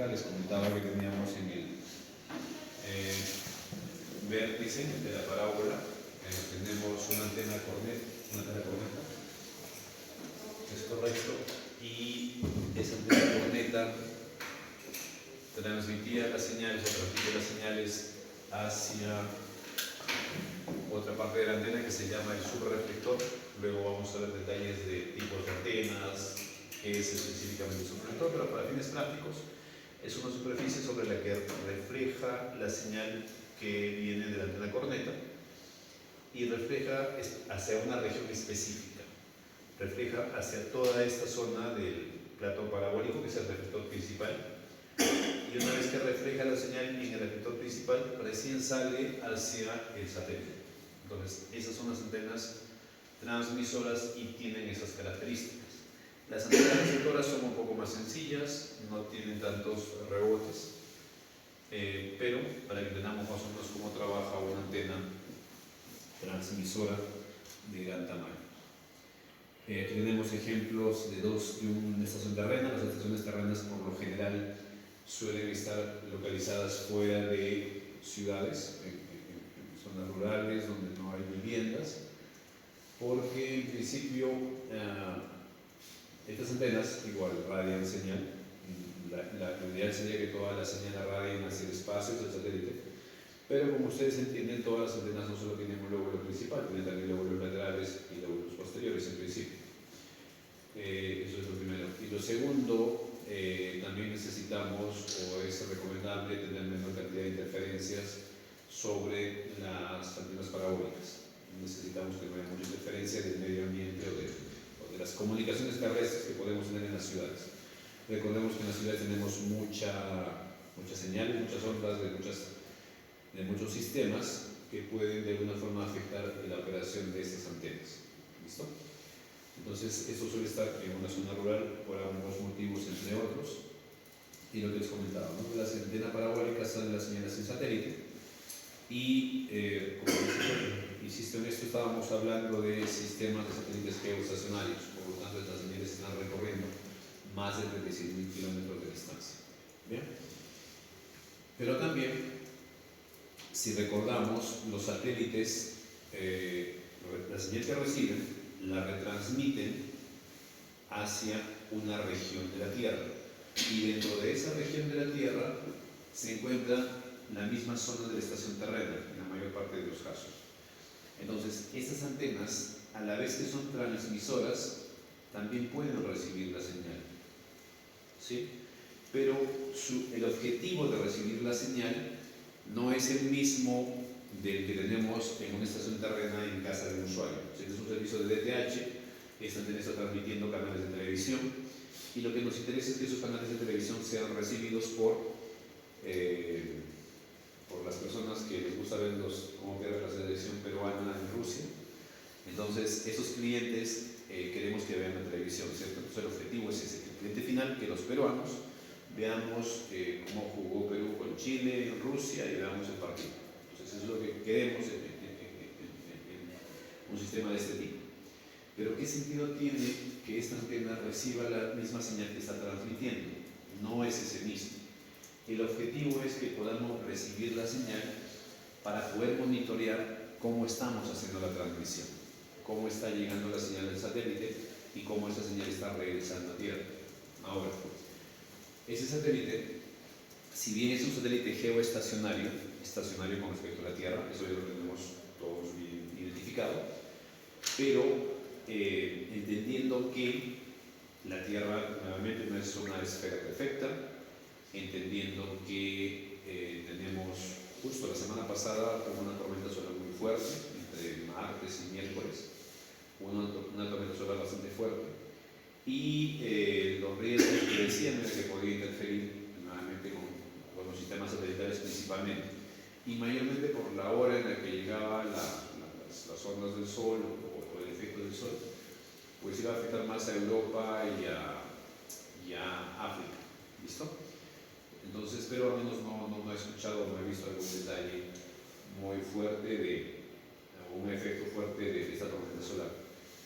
parabólica, les comentaba que teníamos en el vértice de la parábola, tenemos una antena corneta, es correcto, y esa antena corneta transmitía las señales, o transmite las señales hacia otra parte de la antena que se llama el subreflector. Luego vamos a ver detalles de tipos de antenas, qué es específicamente el subreflector, pero para fines prácticos es una superficie sobre la que refleja la señal que viene de la antena corneta y refleja hacia una región específica, refleja hacia toda esta zona del plato parabólico que es el reflector principal, y una vez que refleja la señal en el reflector principal recién sale hacia el satélite. Entonces esas son las antenas transmisoras y tienen esas características. Las antenas receptoras son un poco más sencillas, no tienen tantos rebotes, pero para que entendamos más o menos cómo trabaja una antena transmisora de gran tamaño. Aquí tenemos ejemplos de una estación terrena. Las estaciones terrenas por lo general suelen estar localizadas fuera de ciudades, en zonas rurales donde no hay viviendas, porque en principio estas antenas igual radian señal. La ideal sería que toda la señal la radien hacia el espacio, hacia el satélite, pero como ustedes entienden, todas las antenas no solo tienen un lóbulo principal, tienen también lóbulos laterales y lóbulos posteriores en principio. Eso es lo primero. Y lo segundo, también necesitamos, o es recomendable, tener menor cantidad de interferencias sobre las antenas parabólicas. Necesitamos que no haya mucha interferencia del medio ambiente o de las comunicaciones terrestres que podemos tener en las ciudades. Recordemos que en las ciudades tenemos muchas señales, muchas ondas de muchos sistemas que pueden de alguna forma afectar la operación de estas antenas. ¿Listo? Entonces, esto suele estar en una zona rural por ambos motivos, entre otros. Y lo que les comentaba, ¿no? Las antenas parabólicas salen las señales en satélite y, como insisto en esto, estábamos hablando de sistemas de satélites geoestacionarios, por lo tanto, estas señales están recorriendo más de 36.000 kilómetros de distancia. ¿Bien? Pero también, si recordamos, los satélites, la señal que reciben, la retransmiten hacia una región de la Tierra. Y dentro de esa región de la Tierra se encuentra la misma zona de la estación terrena, en la mayor parte de los casos. Entonces, estas antenas, a la vez que son transmisoras, también pueden recibir la señal. ¿Sí? Pero el objetivo de recibir la señal no es el mismo del que tenemos en una estación terrena en casa de un usuario. Si es un servicio de DTH, esta antena está transmitiendo canales de televisión y lo que nos interesa es que esos canales de televisión sean recibidos por las personas que les gusta ver cómo pierde la selección peruana en Rusia. Entonces, esos clientes queremos que vean la televisión, ¿cierto? Entonces, el objetivo es ese, el cliente final, que los peruanos veamos cómo jugó Perú con Chile en Rusia y veamos el partido. Entonces, eso es lo que queremos en un sistema de este tipo. Pero ¿qué sentido tiene que esta antena reciba la misma señal que está transmitiendo? No es ese mismo. El objetivo es que podamos recibir la señal para poder monitorear cómo estamos haciendo la transmisión, cómo está llegando la señal del satélite y cómo esa señal está regresando a Tierra. Ahora, ese satélite, si bien es un satélite geoestacionario, estacionario con respecto a la Tierra, eso ya lo tenemos todos bien identificado, pero entendiendo que la Tierra nuevamente no es una esfera perfecta, entendiendo que tenemos, justo la semana pasada, una tormenta solar muy fuerte, entre martes y miércoles, una tormenta solar bastante fuerte, y los riesgos que decían era que podía interferir nuevamente con los sistemas satelitales principalmente, y mayormente por la hora en la que llegaban las ondas del Sol o el efecto del Sol, pues iba a afectar más a Europa y a África. ¿Listo? Entonces, pero al menos no he escuchado, no he visto algún detalle muy fuerte un efecto fuerte de esta tormenta solar.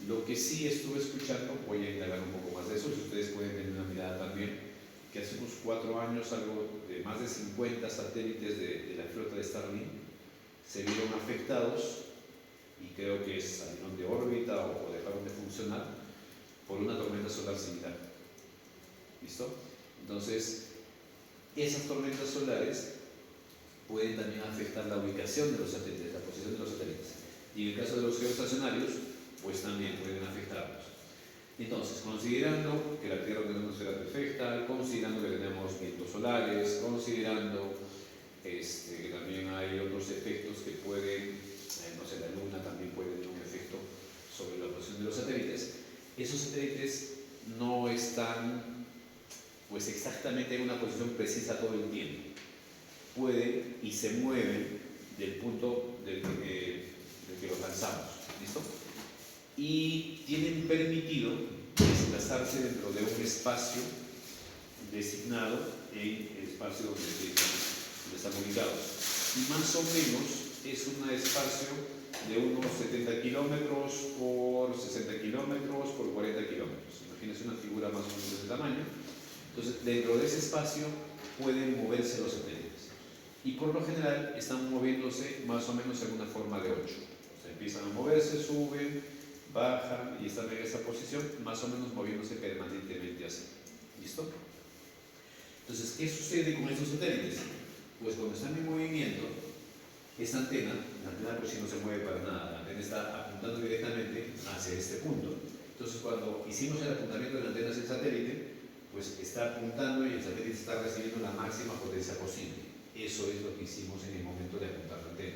Lo que sí estuve escuchando, voy a indagar un poco más de eso, si ustedes pueden tener una mirada también, que hace unos 4 años algo de más de 50 satélites de la flota de Starlink se vieron afectados y creo que salieron de órbita o dejaron de funcionar por una tormenta solar similar. ¿Listo? Entonces, esas tormentas solares pueden también afectar la ubicación de los satélites, la posición de los satélites. Y en el caso de los geoestacionarios, pues también pueden afectarlos. Entonces, considerando que la Tierra tiene una esfera perfecta, considerando que tenemos vientos solares, considerando que también hay otros efectos que pueden, no sé, la Luna también puede tener un efecto sobre la posición de los satélites, esos satélites no están pues exactamente en una posición precisa todo el tiempo. Pueden y se mueven del punto del que los lanzamos. ¿Listo? Y tienen permitido desplazarse dentro de un espacio designado en el espacio donde están ubicados. Y más o menos es un espacio de unos 70 kilómetros por 60 kilómetros por 40 kilómetros. Imagínense una figura más o menos de ese tamaño. Entonces, dentro de ese espacio pueden moverse los satélites. Y por lo general están moviéndose más o menos en una forma de 8. O sea, empiezan a moverse, suben, bajan y están en esa posición, más o menos moviéndose permanentemente así. ¿Listo? Entonces, ¿qué sucede con estos satélites? Pues cuando están en movimiento, esta antena, la antena pues si no se mueve para nada, la antena está apuntando directamente hacia este punto. Entonces, cuando hicimos el apuntamiento de la antena hacia el satélite, pues está apuntando y el satélite está recibiendo la máxima potencia posible. Eso es lo que hicimos en el momento de apuntar la antena.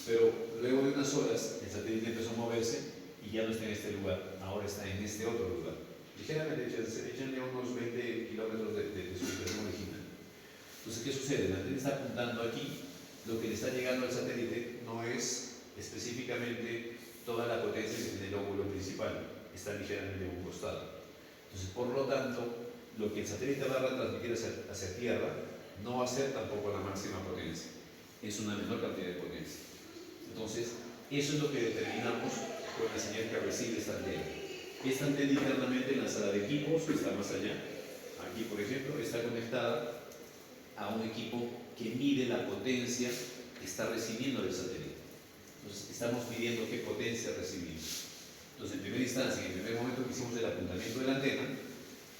Pero luego de unas horas, el satélite empezó a moverse y ya no está en este lugar, ahora está en este otro lugar. Ligeramente, échenle unos 20 kilómetros de su ubicación original. Entonces, ¿qué sucede? La antena está apuntando aquí, lo que le está llegando al satélite no es específicamente toda la potencia que tiene el óvulo principal, está ligeramente en un costado. Entonces, por lo tanto, lo que el satélite va a retransmitir hacia Tierra no va a ser tampoco la máxima potencia, es una menor cantidad de potencia. Entonces, eso es lo que determinamos con la señal que recibe esta antena. Esta antena internamente en la sala de equipos, que está más allá, aquí por ejemplo, está conectada a un equipo que mide la potencia que está recibiendo del satélite. Entonces, estamos midiendo qué potencia recibimos. Entonces, en primera instancia, en el primer momento que hicimos el apuntamiento de la antena,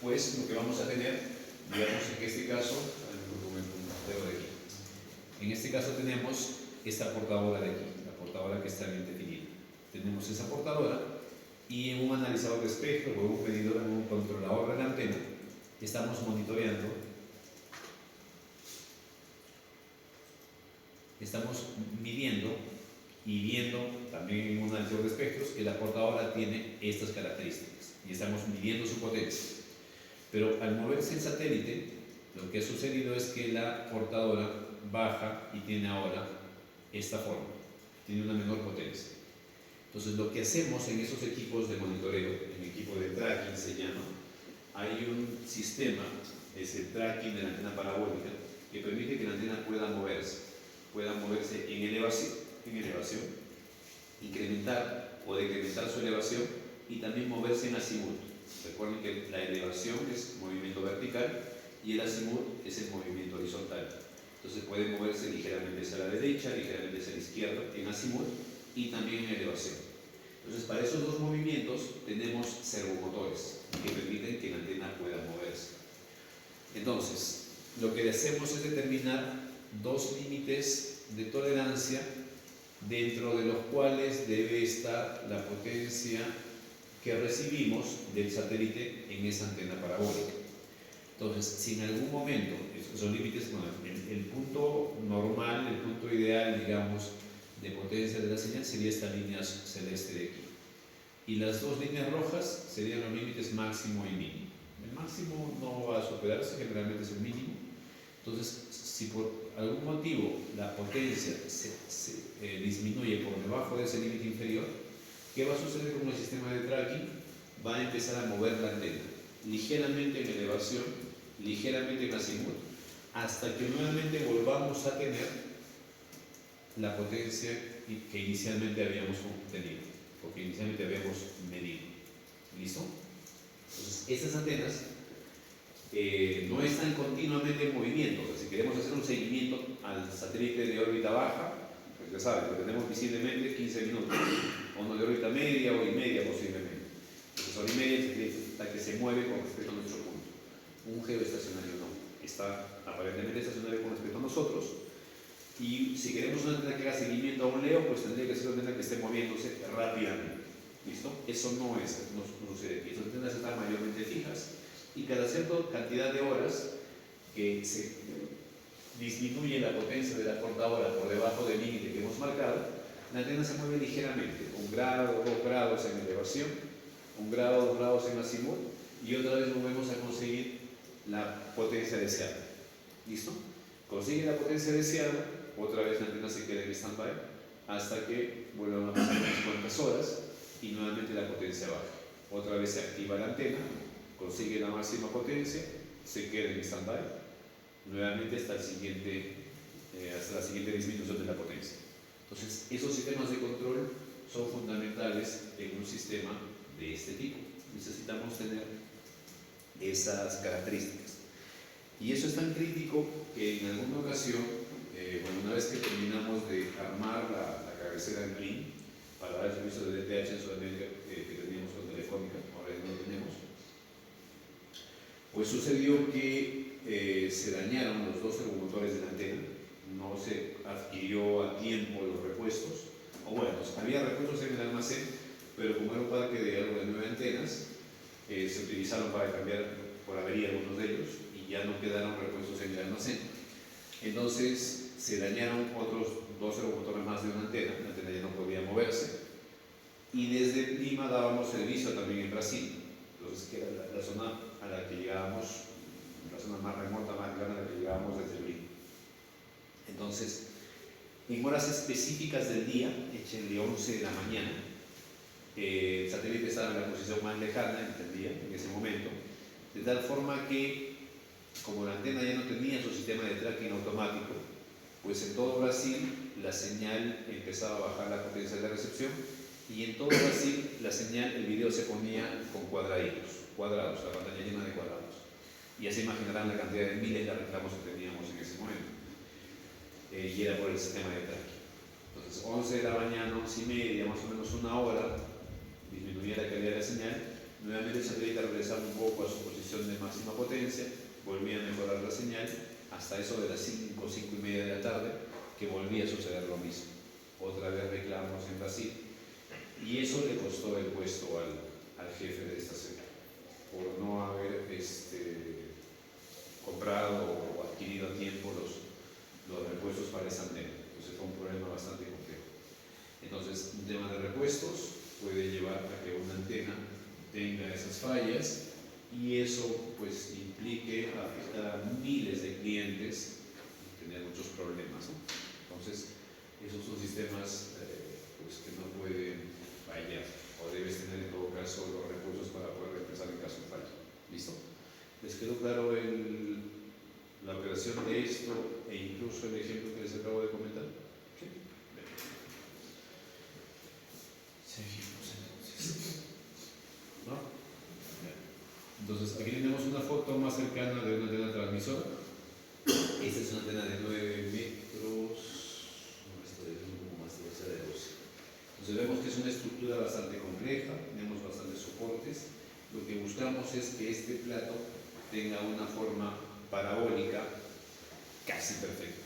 pues lo que vamos a tener, digamos en este caso, en este caso tenemos esta portadora de aquí, la portadora que está bien definida. Tenemos esa portadora y en un analizador de espectro o en un medidor, en un controlador de la antena, estamos monitoreando, estamos midiendo y viendo también en un analizador de espectros que la portadora tiene estas características y estamos midiendo su potencia. Pero al moverse el satélite, lo que ha sucedido es que la portadora baja y tiene ahora esta forma, tiene una menor potencia. Entonces, lo que hacemos en esos equipos de monitoreo, en equipo de tracking se llama, hay un sistema, es el tracking de la antena parabólica, que permite que la antena pueda moverse en elevación, incrementar o decrementar su elevación y también moverse en azimut. Recuerden que la elevación es movimiento vertical y el azimut es el movimiento horizontal. Entonces puede moverse ligeramente hacia la derecha, ligeramente hacia la izquierda en azimut y también en elevación. Entonces para esos dos movimientos tenemos servomotores que permiten que la antena pueda moverse. Entonces, lo que hacemos es determinar dos límites de tolerancia dentro de los cuales debe estar la potencia que recibimos del satélite en esa antena parabólica. Entonces, si en algún momento, esos son límites, bueno, el punto normal, el punto ideal, digamos, de potencia de la señal sería esta línea celeste de aquí. Y las dos líneas rojas serían los límites máximo y mínimo. El máximo no va a superarse, generalmente es el mínimo. Entonces, si por algún motivo la potencia se disminuye por debajo de ese límite inferior, ¿qué va a suceder con el sistema de tracking? Va a empezar a mover la antena, ligeramente en elevación, ligeramente en azimut, hasta que nuevamente volvamos a tener la potencia que inicialmente habíamos obtenido, o que inicialmente habíamos medido. ¿Listo? Entonces, estas antenas no están continuamente en movimiento. O sea, si queremos hacer un seguimiento al satélite de órbita baja, pues ya saben, lo tenemos visiblemente 15 minutos, uno de órbita media, hora y media posiblemente. Entonces, hora y media es la que se mueve con respecto a nuestro punto. Un geoestacionario no, está aparentemente estacionario con respecto a nosotros. Y si queremos una antena que haga seguimiento a un leo, pues tendría que ser una antena que esté moviéndose rápidamente. ¿Listo? Eso no sucede aquí. Estas antenas están mayormente fijas y cada cierta cantidad de horas que se disminuye la potencia de la cortadora por debajo del límite que hemos marcado, la antena se mueve ligeramente, 1 grado, 2 grados en elevación, 1 grado, 2 grados en azimut, y otra vez volvemos a conseguir la potencia deseada. ¿Listo? Consigue la potencia deseada, otra vez la antena se queda en stand-by hasta que vuelvan a pasar unas cuantas horas y nuevamente la potencia baja. Otra vez se activa la antena, consigue la máxima potencia, se queda en stand-by, nuevamente hasta la siguiente disminución de la potencia. Entonces, esos sistemas de control son fundamentales en un sistema de este tipo. Necesitamos tener esas características. Y eso es tan crítico que en alguna ocasión, una vez que terminamos de armar la cabecera en PLIN para dar el servicio de DTH en Sudamérica que teníamos con Telefónica, ahora ya no tenemos, pues sucedió que se dañaron los dos servomotores de la antena, no se adquirió a tiempo los repuestos, o bueno, pues había repuestos en el almacén, pero como era un parque de algo de 9 antenas, se utilizaron para cambiar por avería algunos de ellos y ya no quedaron repuestos en el almacén. Entonces se dañaron otros dos servomotores más de una antena, la antena ya no podía moverse, y desde Lima dábamos servicio también en Brasil. Entonces, que era la zona a la que llegábamos, la zona más remota, más grande a la que llegábamos desde Lima. Entonces, en horas específicas del día, échenle 11 de la mañana, el satélite estaba en la posición más lejana, entendía, en ese momento, de tal forma que, como la antena ya no tenía su sistema de tracking automático, pues en todo Brasil la señal empezaba a bajar la potencia de la recepción y en todo Brasil la señal, el video se ponía con cuadrados, la pantalla llena de cuadrados. Y así imaginarán la cantidad de miles de reclamos que teníamos en ese momento. Y era por el sistema de tracking. Entonces, 11 de la mañana, 11 y media, más o menos una hora, disminuía la calidad de la señal, nuevamente el satélite regresaba un poco a su posición de máxima potencia, volvía a mejorar la señal, hasta eso de las 5, 5 y media de la tarde, que volvía a suceder lo mismo. Otra vez reclamos en Brasil, y eso le costó el puesto al jefe de estación, por no haber comprado o adquirido a tiempo los repuestos para esa antena. Entonces fue un problema bastante complejo. Entonces, un tema de repuestos puede llevar a que una antena tenga esas fallas y eso pues implique afectar a miles de clientes y tener muchos problemas, ¿no? Entonces, esos son sistemas pues, que no pueden fallar o debes tener en todo caso los recursos para poder reemplazar en caso de falla. ¿Listo? ¿Les quedó claro la operación de esto e incluso el ejemplo que les acabo de comentar? ¿Sí? Seguimos entonces. ¿No? Entonces, aquí tenemos una foto más cercana de una antena transmisora. Esta es una antena de 9 metros. No, esto es un poco más de 12. Entonces, vemos que es una estructura bastante compleja, tenemos bastantes soportes. Lo que buscamos es que este plato tenga una forma parabólica casi perfecta.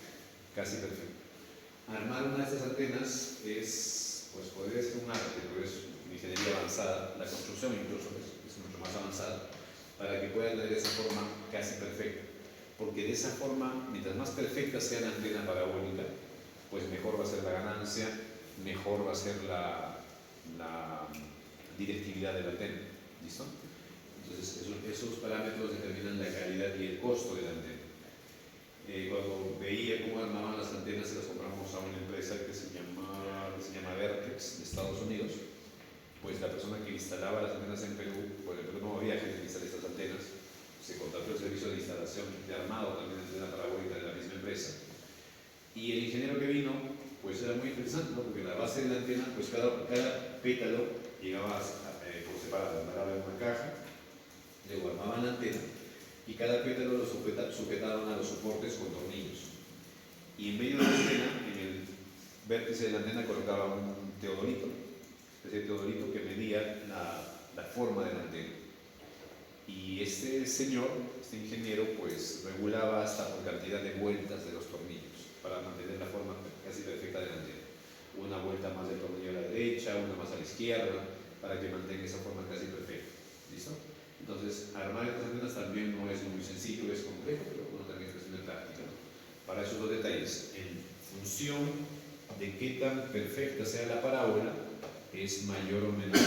Casi perfecta. Armar una de estas antenas es, pues podría ser un arte, pero es una ingeniería avanzada. La construcción incluso es mucho más avanzada para que pueda tener esa forma casi perfecta. Porque de esa forma, mientras más perfecta sea la antena parabólica, pues mejor va a ser la ganancia, mejor va a ser la directividad de la antena. ¿Listo? Entonces, esos parámetros determinan la calidad y el costo de la antena. Cuando veía cómo armaban las antenas, se las compramos a una empresa que se llama Vertex, de Estados Unidos. Pues la persona que instalaba las antenas en Perú, pues en Perú no había gente que instale estas antenas, se contrató el servicio de instalación de armado también de antena parabólica de la misma empresa. Y el ingeniero que vino, pues era muy interesante, ¿no? Porque la base de la antena, pues cada pétalo llegaba por separado, amarraba en una caja, luego armaban la antena y cada pétalo lo sujetaban a los soportes con tornillos. Y en medio de la antena, en el vértice de la antena, colocaban un teodolito, especie de teodolito que medía la forma de la antena. Y este señor, este ingeniero, pues regulaba hasta por cantidad de vueltas de los tornillos para mantener la forma casi perfecta de la antena. Una vuelta más del tornillo a la derecha, una más a la izquierda, para que mantenga esa forma casi perfecta. ¿Listo? Entonces, armar estas antenas también no es muy sencillo, es complejo, pero uno también es cuestión de práctica, ¿no? Para esos dos detalles, en función de qué tan perfecta sea la parábola, es mayor o menor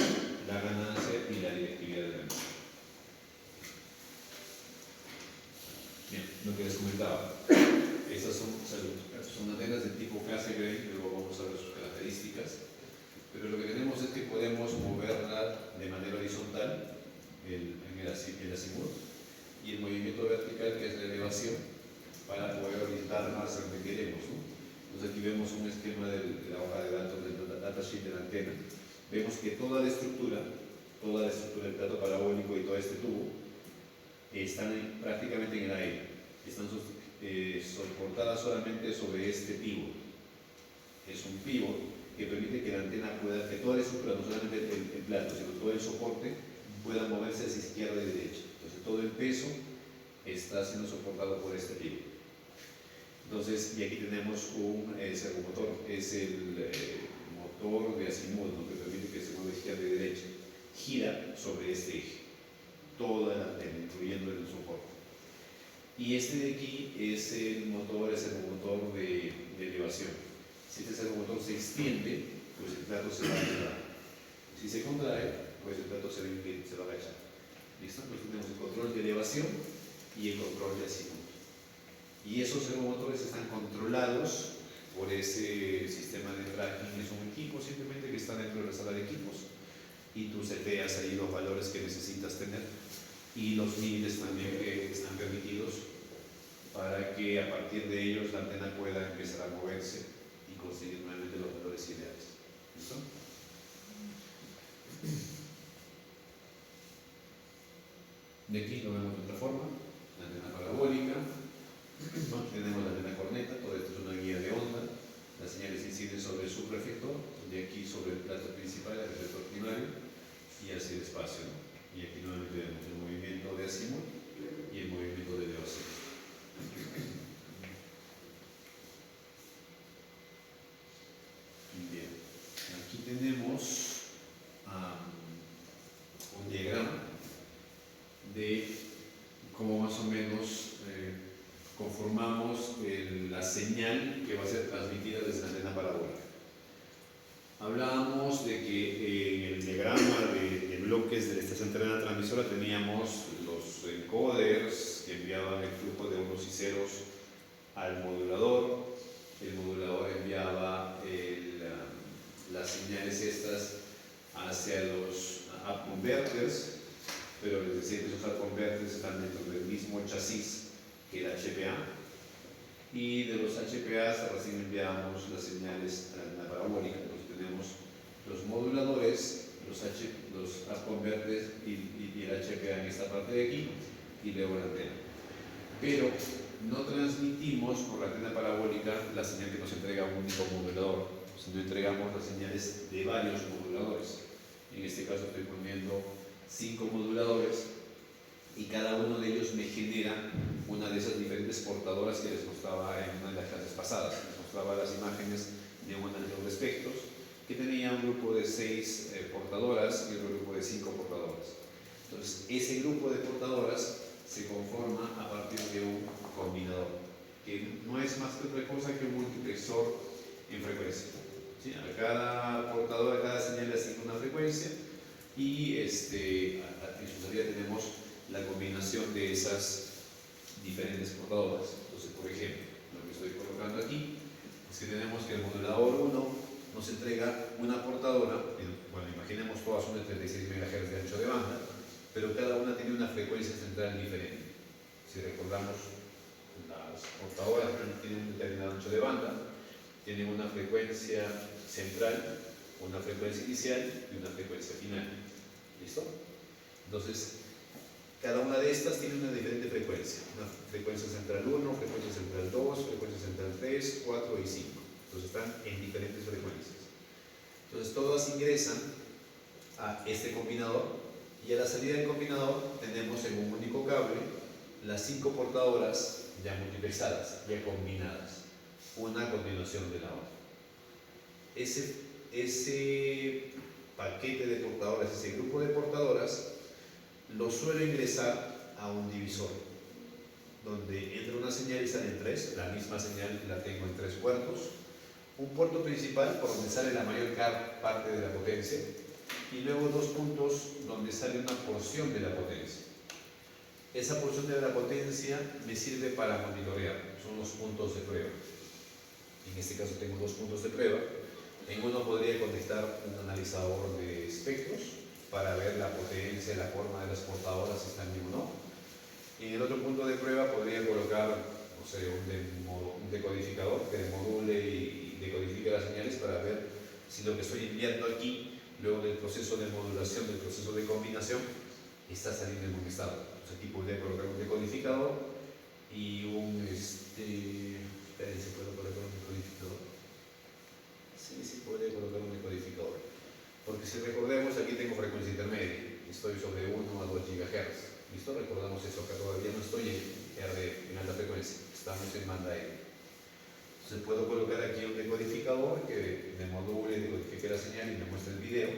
la ganancia y la directividad de la antena. Bien, lo que les comentaba, estas son antenas de tipo Cassegrain, luego vamos a ver sus características, pero lo que tenemos es que podemos moverla de manera horizontal en el azimut y el movimiento vertical, que es la elevación, para poder orientar más a lo que queremos, ¿no? Entonces aquí vemos un esquema de la hoja de datos del datasheet de la antena. Vemos que toda la estructura del plato parabólico y todo este tubo están prácticamente en el aire, están soportadas solamente sobre este pívot. Es un pívot que permite que la antena pueda, que toda la estructura, no solamente el plato, sino todo el soporte, pueda moverse hacia izquierda y derecha. Entonces todo el peso está siendo soportado por este pívot. Entonces, y aquí tenemos un servomotor, es el motor de azimut, ¿no?, que permite que se mueva izquierda y derecha. Gira sobre este eje, toda la antena, incluyendo el soporte. Y este de aquí es el motor de elevación. Si este servomotor se extiende, pues el plato se va a elevar. Si se contrae, pues el plato se va a agachar. ¿Listo? Entonces tenemos el control de elevación y el control de azimut. Y esos servomotores están controlados por ese sistema de tracking. Es un equipo simplemente que está dentro de la sala de equipos y tú seteas ahí los valores que necesitas tener y los límites también que están permitidos para que a partir de ellos la antena pueda empezar a moverse y conseguir nuevamente los valores ideales. ¿Listo? De aquí lo vemos de otra forma, la antena parabólica, ¿no? Tenemos la antena corneta, todo esto es una guía de onda, las señales inciden sobre el subreflector, de aquí sobre el plato principal, el reflector primario, y hacia el espacio, ¿no? Y aquí nuevamente vemos el movimiento de azimut y el movimiento de elevación. Bien, aquí tenemos un diagrama de cómo más o menos conformamos la señal que va a ser transmitida desde la antena parabólica. Hablábamos de que en el diagrama de bloques de la estación terrena transmisora teníamos los encoders que enviaban el flujo de unos y ceros al modulador. El modulador enviaba las señales estas hacia los up converters, pero les decía que esos up converters están dentro del mismo chasis que el HPA, y de los HPAs recién enviamos las señales a la parabólica. Entonces tenemos los moduladores, los up converters y el HPA en esta parte de aquí, y luego la antena. Pero no transmitimos por la antena parabólica la señal que nos entrega un único modulador, sino entregamos las señales de varios moduladores. En este caso estoy poniendo 5 moduladores y cada uno de ellos me genera una de esas diferentes portadoras que les mostraba en una de las clases pasadas. Les mostraba las imágenes de una de los espectros que tenía un grupo de 6 portadoras y otro grupo de 5 portadoras. Entonces, ese grupo de portadoras se conforma a partir de un combinador, que no es más que otra cosa que un multiplexor en frecuencia. ¿Sí? A cada portadora, a cada señal le asigna una frecuencia y en su salida tenemos la combinación de esas diferentes portadoras. Entonces, por ejemplo, lo que estoy colocando aquí es que tenemos que el modulador 1 nos entrega una portadora, bueno, imaginemos todas son de 36 MHz de ancho de banda, pero cada una tiene una frecuencia central diferente. Si recordamos, las portadoras tienen un determinado ancho de banda, tienen una frecuencia central, una frecuencia inicial y una frecuencia final. ¿Listo? Entonces, Cada una de estas tiene una diferente frecuencia. Una frecuencia central 1, frecuencia central 2, frecuencia central 3, 4 y 5. Entonces están en diferentes frecuencias. Entonces todas ingresan a este combinador y a la salida del combinador tenemos en un único cable las 5 portadoras ya multiplexadas, ya combinadas, una a continuación de la otra. Ese paquete de portadoras, ese grupo de portadoras, lo suelo ingresar a un divisor, donde entra una señal y salen 3, la misma señal la tengo en 3 puertos, un puerto principal por donde sale la mayor parte de la potencia, y luego 2 puntos donde sale una porción de la potencia. Esa porción de la potencia me sirve para monitorear, son los puntos de prueba. En este caso tengo 2 puntos de prueba. En uno podría conectar un analizador de espectros para ver la potencia, la forma de las portadoras, si están bien o no. Y en el otro punto de prueba podría colocar, no sé, un decodificador que demodule y decodifique las señales para ver si lo que estoy enviando aquí, luego del proceso de modulación, del proceso de combinación, está saliendo en buen estado. Entonces aquí podría colocar un decodificador y esperen, ¿se puede colocar un decodificador? Sí, podría colocar un decodificador. Porque si recordemos, aquí tengo frecuencia intermedia, estoy sobre 1 a 2 GHz. ¿Listo? Recordamos eso, que todavía no estoy en alta frecuencia, estamos en banda E. Entonces puedo colocar aquí un decodificador que me module, decodifique la señal y me muestre el video,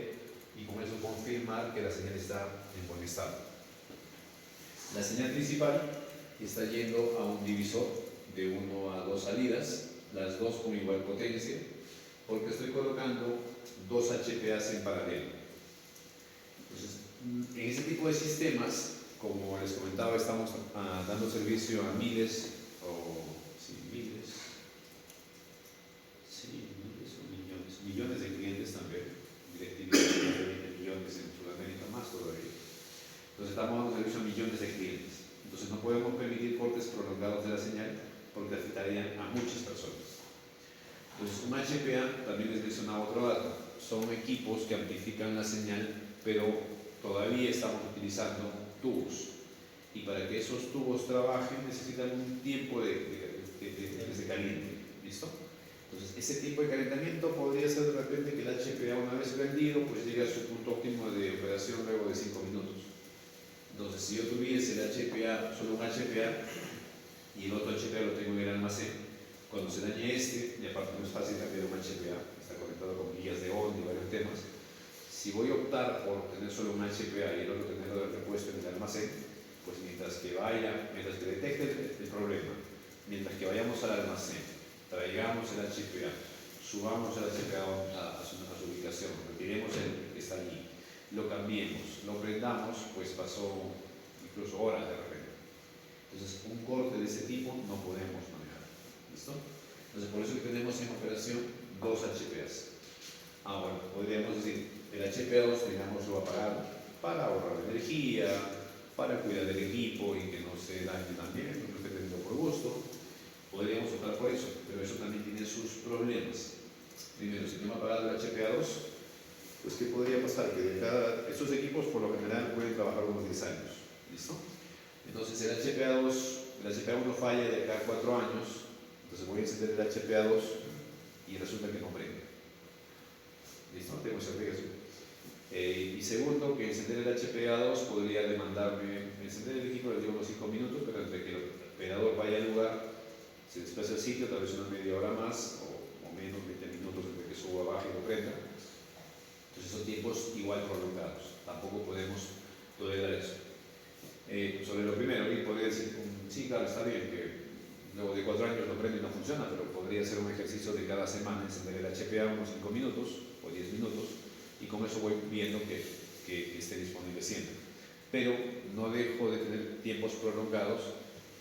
y con eso confirmar que la señal está en buen estado. La señal principal está yendo a un divisor de 1 a 2 salidas, las dos con igual potencia, porque estoy colocando 2 HPAs en paralelo. Entonces, en este tipo de sistemas, como les comentaba, estamos dando servicio a miles o millones de clientes también, DirecTV, millones en Sudamérica, más todavía. Entonces estamos dando servicio a millones de clientes. Entonces no podemos permitir cortes prolongados de la señal porque afectarían a muchas personas. Entonces un HPA, también les mencionaba otro dato, son equipos que amplifican la señal, pero todavía estamos utilizando tubos. Y para que esos tubos trabajen necesitan un tiempo de que se caliente. ¿Listo? Entonces, ese tipo de calentamiento podría ser de repente que el HPA, una vez prendido, pues llegue a su punto óptimo de operación luego de 5 minutos. Entonces, si yo tuviese el HPA, solo un HPA, y el otro HPA lo tengo en el almacén, cuando se dañe y aparte no es fácil cambiar un HPA, está conectado con guías de ON y varios temas, si voy a optar por tener solo un HPA y el otro tenerlo de repuesto en el almacén, pues mientras que detecte el problema, mientras que vayamos al almacén, traigamos el HPA, subamos el HPA a su ubicación, retiremos el que está allí, lo cambiemos, lo prendamos, pues pasó incluso horas de repente. Entonces, un corte de ese tipo no podemos manejar. ¿Listo? Entonces, por eso que tenemos en operación 2 HPAs. Ahora, podríamos decir, el HPA2 digámoslo apagado para ahorrar energía, para cuidar del equipo y que no se dañe también, no esté teniendo por gusto. Podríamos optar por eso, pero eso también tiene sus problemas. Primero, si tengo apagado el HPA2, pues ¿qué podría pasar? Que esos equipos por lo general pueden trabajar unos 10 años. ¿Listo? Entonces el HPA1 falla de cada 4 años, entonces voy a encender el HPA2 y resulta que no prende. ¿Listo? Tengo esa obligación. Y segundo, que encender el HPA2 podría demandarme, encender el equipo le digo unos 5 minutos, pero entre que el operador vaya al lugar, se desplaza el sitio, tal vez una media hora más o menos, 20 minutos entre que suba, baje y lo prenda. Entonces son tiempos igual prolongados, tampoco podemos tolerar eso. Sobre lo primero, alguien podría decir, sí, claro, está bien que luego de 4 años lo prende y no funciona, pero podría ser un ejercicio de cada semana encender el HPA unos 5 minutos o 10 minutos y con eso voy viendo que esté disponible siempre. Pero no dejo de tener tiempos prolongados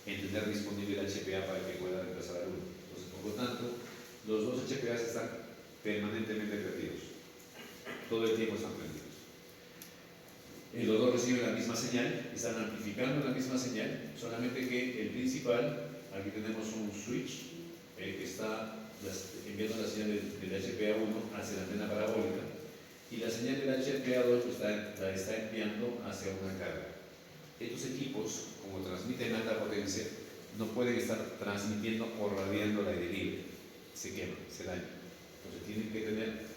en tener disponible el HPA para que pueda reemplazar al uno. Entonces, por lo tanto, los 2 HPAs están permanentemente prendidos. Todo el tiempo están prendidos. Los dos reciben la misma señal, están amplificando la misma señal, solamente que el principal, aquí tenemos un switch que está enviando la señal del HPA1 hacia la antena parabólica y la señal del HPA2 la está enviando hacia una carga. estos equipos, como transmiten alta potencia, no pueden estar transmitiendo o radiando al aire libre, se queman, se dañan. Entonces tienen que tener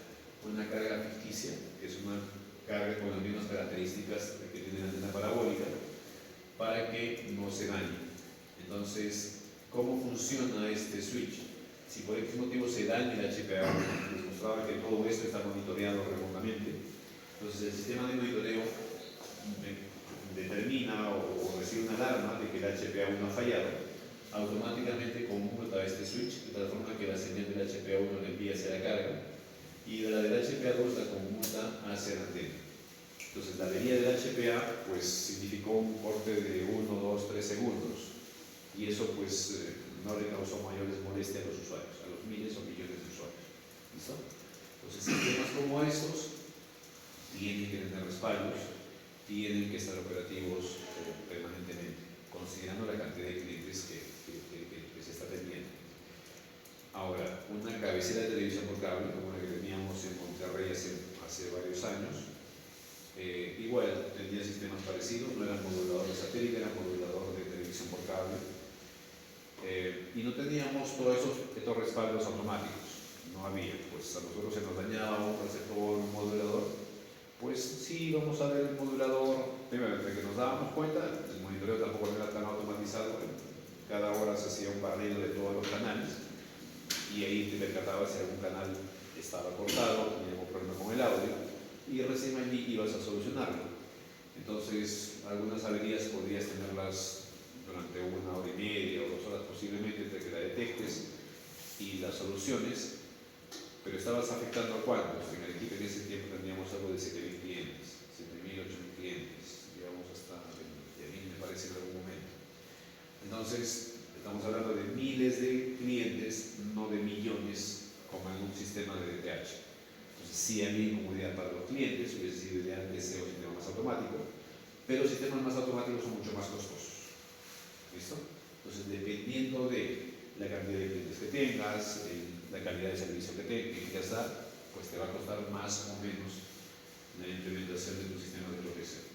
una carga ficticia, que es una carga con las mismas características que tiene la antena parabólica, para que no se dañe. Entonces, ¿cómo funciona este switch? Si por X motivo se daña el HPA, les mostraba que todo esto está monitoreado remotamente. Entonces, el sistema de monitoreo determina o recibe una alarma de que el HPA1 ha fallado, automáticamente conmuta este switch de tal forma que la señal del HPA1 le envía hacia la carga y de la del HPA2 la conmuta hacia la antena. Entonces, la avería del HPA pues significó un corte de 1, 2, 3 segundos y eso pues no le causó mayores molestias a los usuarios, a los miles o millones de usuarios. ¿Listo? Entonces, sistemas como estos tienen que tener respaldos, tienen que estar operativos permanentemente, considerando la cantidad de clientes que se está teniendo. Ahora, una cabecera de televisión por cable, como la que teníamos en Monterrey hace varios años, igual tenía sistemas parecidos, no era modulador de satélite, era modulador de televisión por cable, y no teníamos todos estos respaldos automáticos, no había, pues a nosotros se nos dañaba un receptor, un modulador, pues sí, vamos a ver el modulador, primero, de que nos dábamos cuenta, el monitoreo tampoco era tan automatizado, cada hora se hacía un barrido de todos los canales y ahí te percatabas si algún canal estaba cortado, tenía algún problema con el audio y recién allí ibas a solucionarlo. Entonces, algunas averías podrías tenerlas durante 1 hora y media o 2 horas posiblemente entre que la detectes y las soluciones. Pero estabas afectando a cuántos. En el equipo en ese tiempo teníamos algo de 7.000 clientes, 7.000, 8.000 clientes, llegamos hasta 20.000 me parece en algún momento. Entonces, estamos hablando de miles de clientes, no de millones como en un sistema de DTH. Entonces, sí había incomodidad para los clientes, hubiese sido ideal que sea un sistema más automático, pero sistemas más automáticos son mucho más costosos. ¿Listo? Entonces, dependiendo de la cantidad de clientes que tengas, la calidad de servicio que quieras dar, pues te va a costar más o menos la implementación de tu sistema de protección.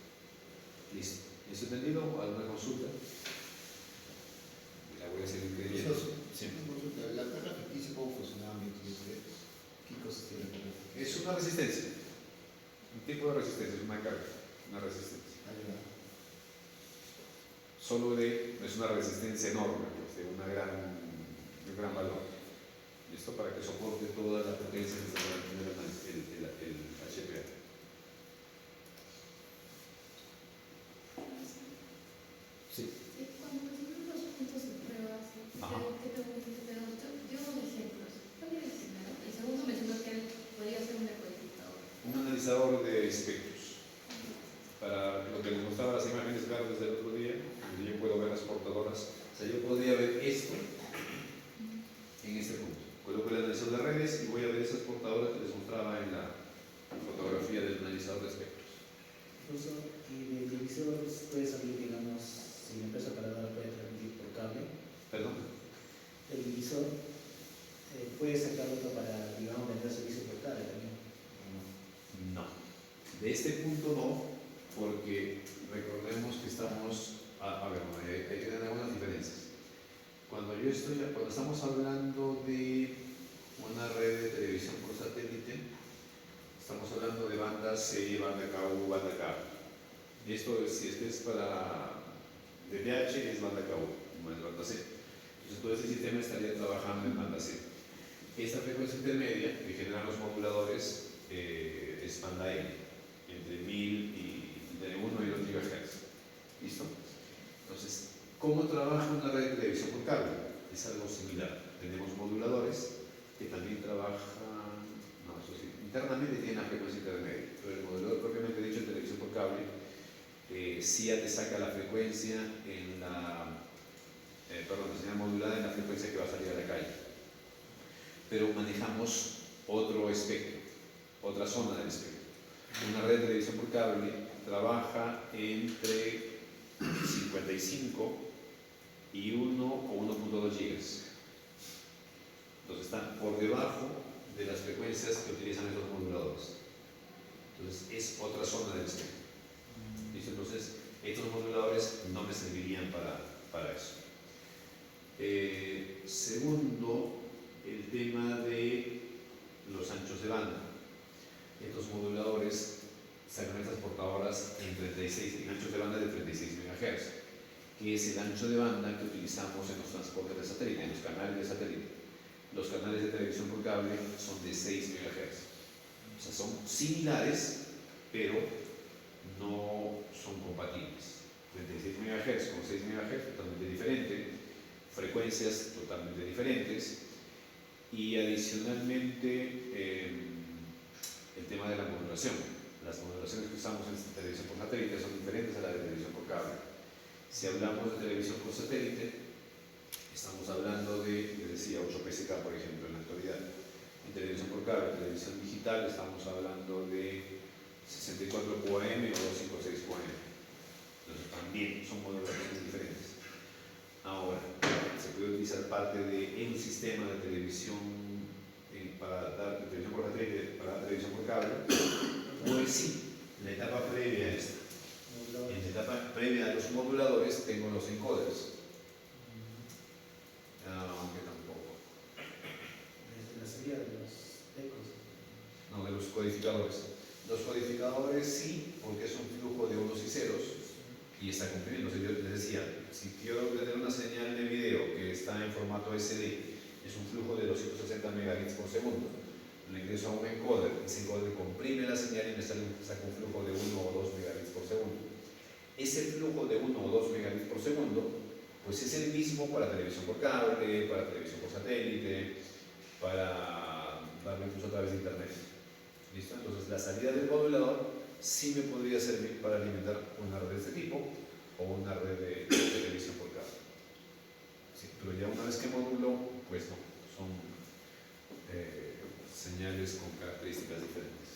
Listo. ¿Eso entendido? ¿Alguna consulta? La voy a seguir creyendo. Sí. La carga ficticia, ¿cómo funcionaba? ¿Qué cosas tiene? Es una resistencia. Un tipo de resistencia, es una carga, una resistencia. Solo es una resistencia enorme, pues, de un gran valor. ¿Listo? Para que soporte toda la potencia que está para tener el HPA. Sí. Cuando mencionas los puntos de prueba, ¿qué te dio dos ejemplos? ¿Cuál era el primero? El segundo mencionó que podría ser un decodificador. Un analizador de espectros. Para lo que les mostraba las imágenes verdes del otro día, yo puedo ver las portadoras. O sea, yo podría ver esto en este punto. Coloco el analizador de redes y voy a ver esas portadoras que les mostraba en la fotografía del analizador de espectros. Incluso, y el televisor puede salir, digamos, si la empresa operadora puede transmitir por cable. ¿Perdón? El divisor puede sacar otro para, digamos, vender servicio por cable también. No. De este punto no, porque recordemos que estamos, hay que tener algunas diferencias. Cuando estamos hablando de una red de televisión por satélite, estamos hablando de banda C, banda KU, banda K. Esto, si es para DTH, es banda KU, no es banda C. Entonces todo ese sistema estaría trabajando en banda C. Esta frecuencia intermedia que generan los moduladores es banda M, entre 1000 y entre 1 y 2 GHz. ¿Listo? Entonces, ¿cómo trabaja una red de televisión por cable? Es algo similar. Tenemos moduladores que también trabajan, internamente tienen la frecuencia intermedia, pero el modulador propiamente dicho en televisión por cable sí ya te saca la frecuencia en la señal modulada en la frecuencia que va a salir a la calle. Pero manejamos otro espectro, otra zona del espectro. Una red de televisión por cable trabaja entre 55 y 1 o 1.2 gigas. Entonces están por debajo de las frecuencias que utilizan estos moduladores. Entonces es otra zona del espectro. ¿Listo? Entonces Estos moduladores no me servirían para eso. Segundo, el tema de los anchos de banda. Estos moduladores sacan estas portadoras en anchos de banda de 36 MHz, que es el ancho de banda que utilizamos en los transportes de satélite, en los canales de satélite. Los canales de televisión por cable son de 6 MHz. O sea, son similares, pero no son compatibles. 36 MHz con 6 MHz, totalmente diferente, frecuencias totalmente diferentes, y adicionalmente el tema de la modulación. Las modulaciones que usamos en televisión por satélite son diferentes a las de televisión por cable. Si hablamos de televisión por satélite, estamos hablando de, les decía, 8 PSK, por ejemplo, en la actualidad. En televisión por cable, televisión digital, estamos hablando de 64 QAM o 256 QAM. Entonces también son modulaciones diferentes. Ahora, se puede utilizar parte de un sistema de televisión para dar televisión por satélite, para dar televisión por cable. Pues sí, en la etapa previa a esta. En la etapa previa a los moduladores tengo los encoders. Aunque tampoco. Desde la serie de los ecos. No, de los codificadores. Los codificadores sí, porque es un flujo de unos y ceros y está cumpliendo. Yo les decía, si quiero tener una señal de video que está en formato SD, es un flujo de 260 megabits por segundo. Lo ingreso a un encoder, ese encoder comprime la señal y me saca un flujo de 1 o 2 megabits por segundo. Ese flujo de 1 o 2 megabits por segundo, pues es el mismo para televisión por cable, para televisión por satélite, para darlo incluso a través de internet. ¿Listo? Entonces la salida del modulador sí me podría servir para alimentar una red de este tipo o una red de televisión por cable. Sí, pero ya una vez que modulo, pues no, son señales con características diferentes.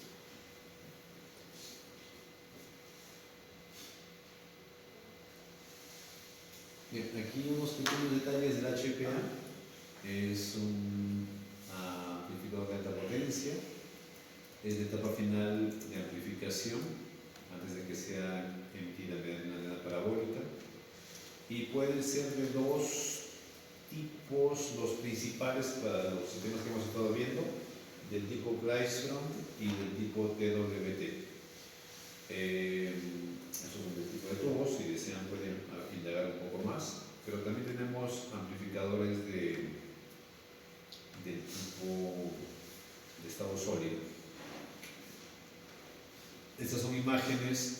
Bien, aquí unos pequeños detalles del HPA. Es un amplificador de alta potencia. Es de etapa final de amplificación, antes de que sea emitida mediante una antena parabólica. Y pueden ser de dos tipos, los principales para los sistemas que hemos estado viendo, del tipo Klystron y del tipo TWT. Esos son del tipo de tubos, si desean pueden indagar un poco más, pero también tenemos amplificadores del tipo de estado sólido. Estas son imágenes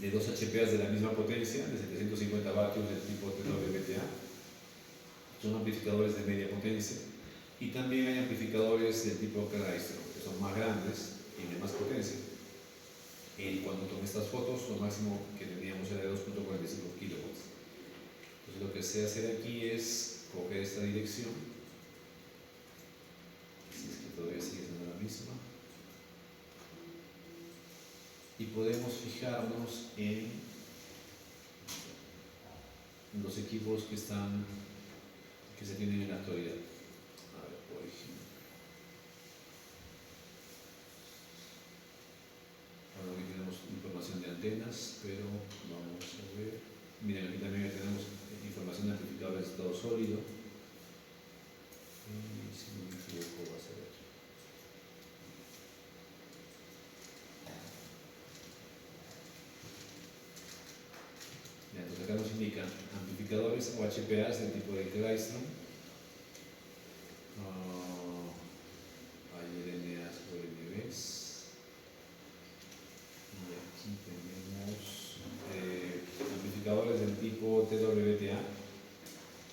de dos HPAs de la misma potencia, de 750 vatios del tipo TWTA. Son amplificadores de media potencia. Y también hay amplificadores del tipo Klystron, que son más grandes y de más potencia. Cuando tomé estas fotos, lo máximo que teníamos era de 2.45 kilowatts. Entonces lo que sé hacer aquí es coger esta dirección, si es que todavía sigue siendo la misma, y podemos fijarnos en los equipos que se tienen en la actualidad. A ver, por ejemplo. Ahora aquí tenemos información de antenas, pero vamos a ver. Miren, aquí también tenemos información de amplificadores de estado sólido. Y si no me equivoco, va a ser aquí. Entonces acá nos indican amplificadores o HPAs del tipo de Klystron. Hay LNAs o LNBs. Y aquí tenemos amplificadores del tipo TWTA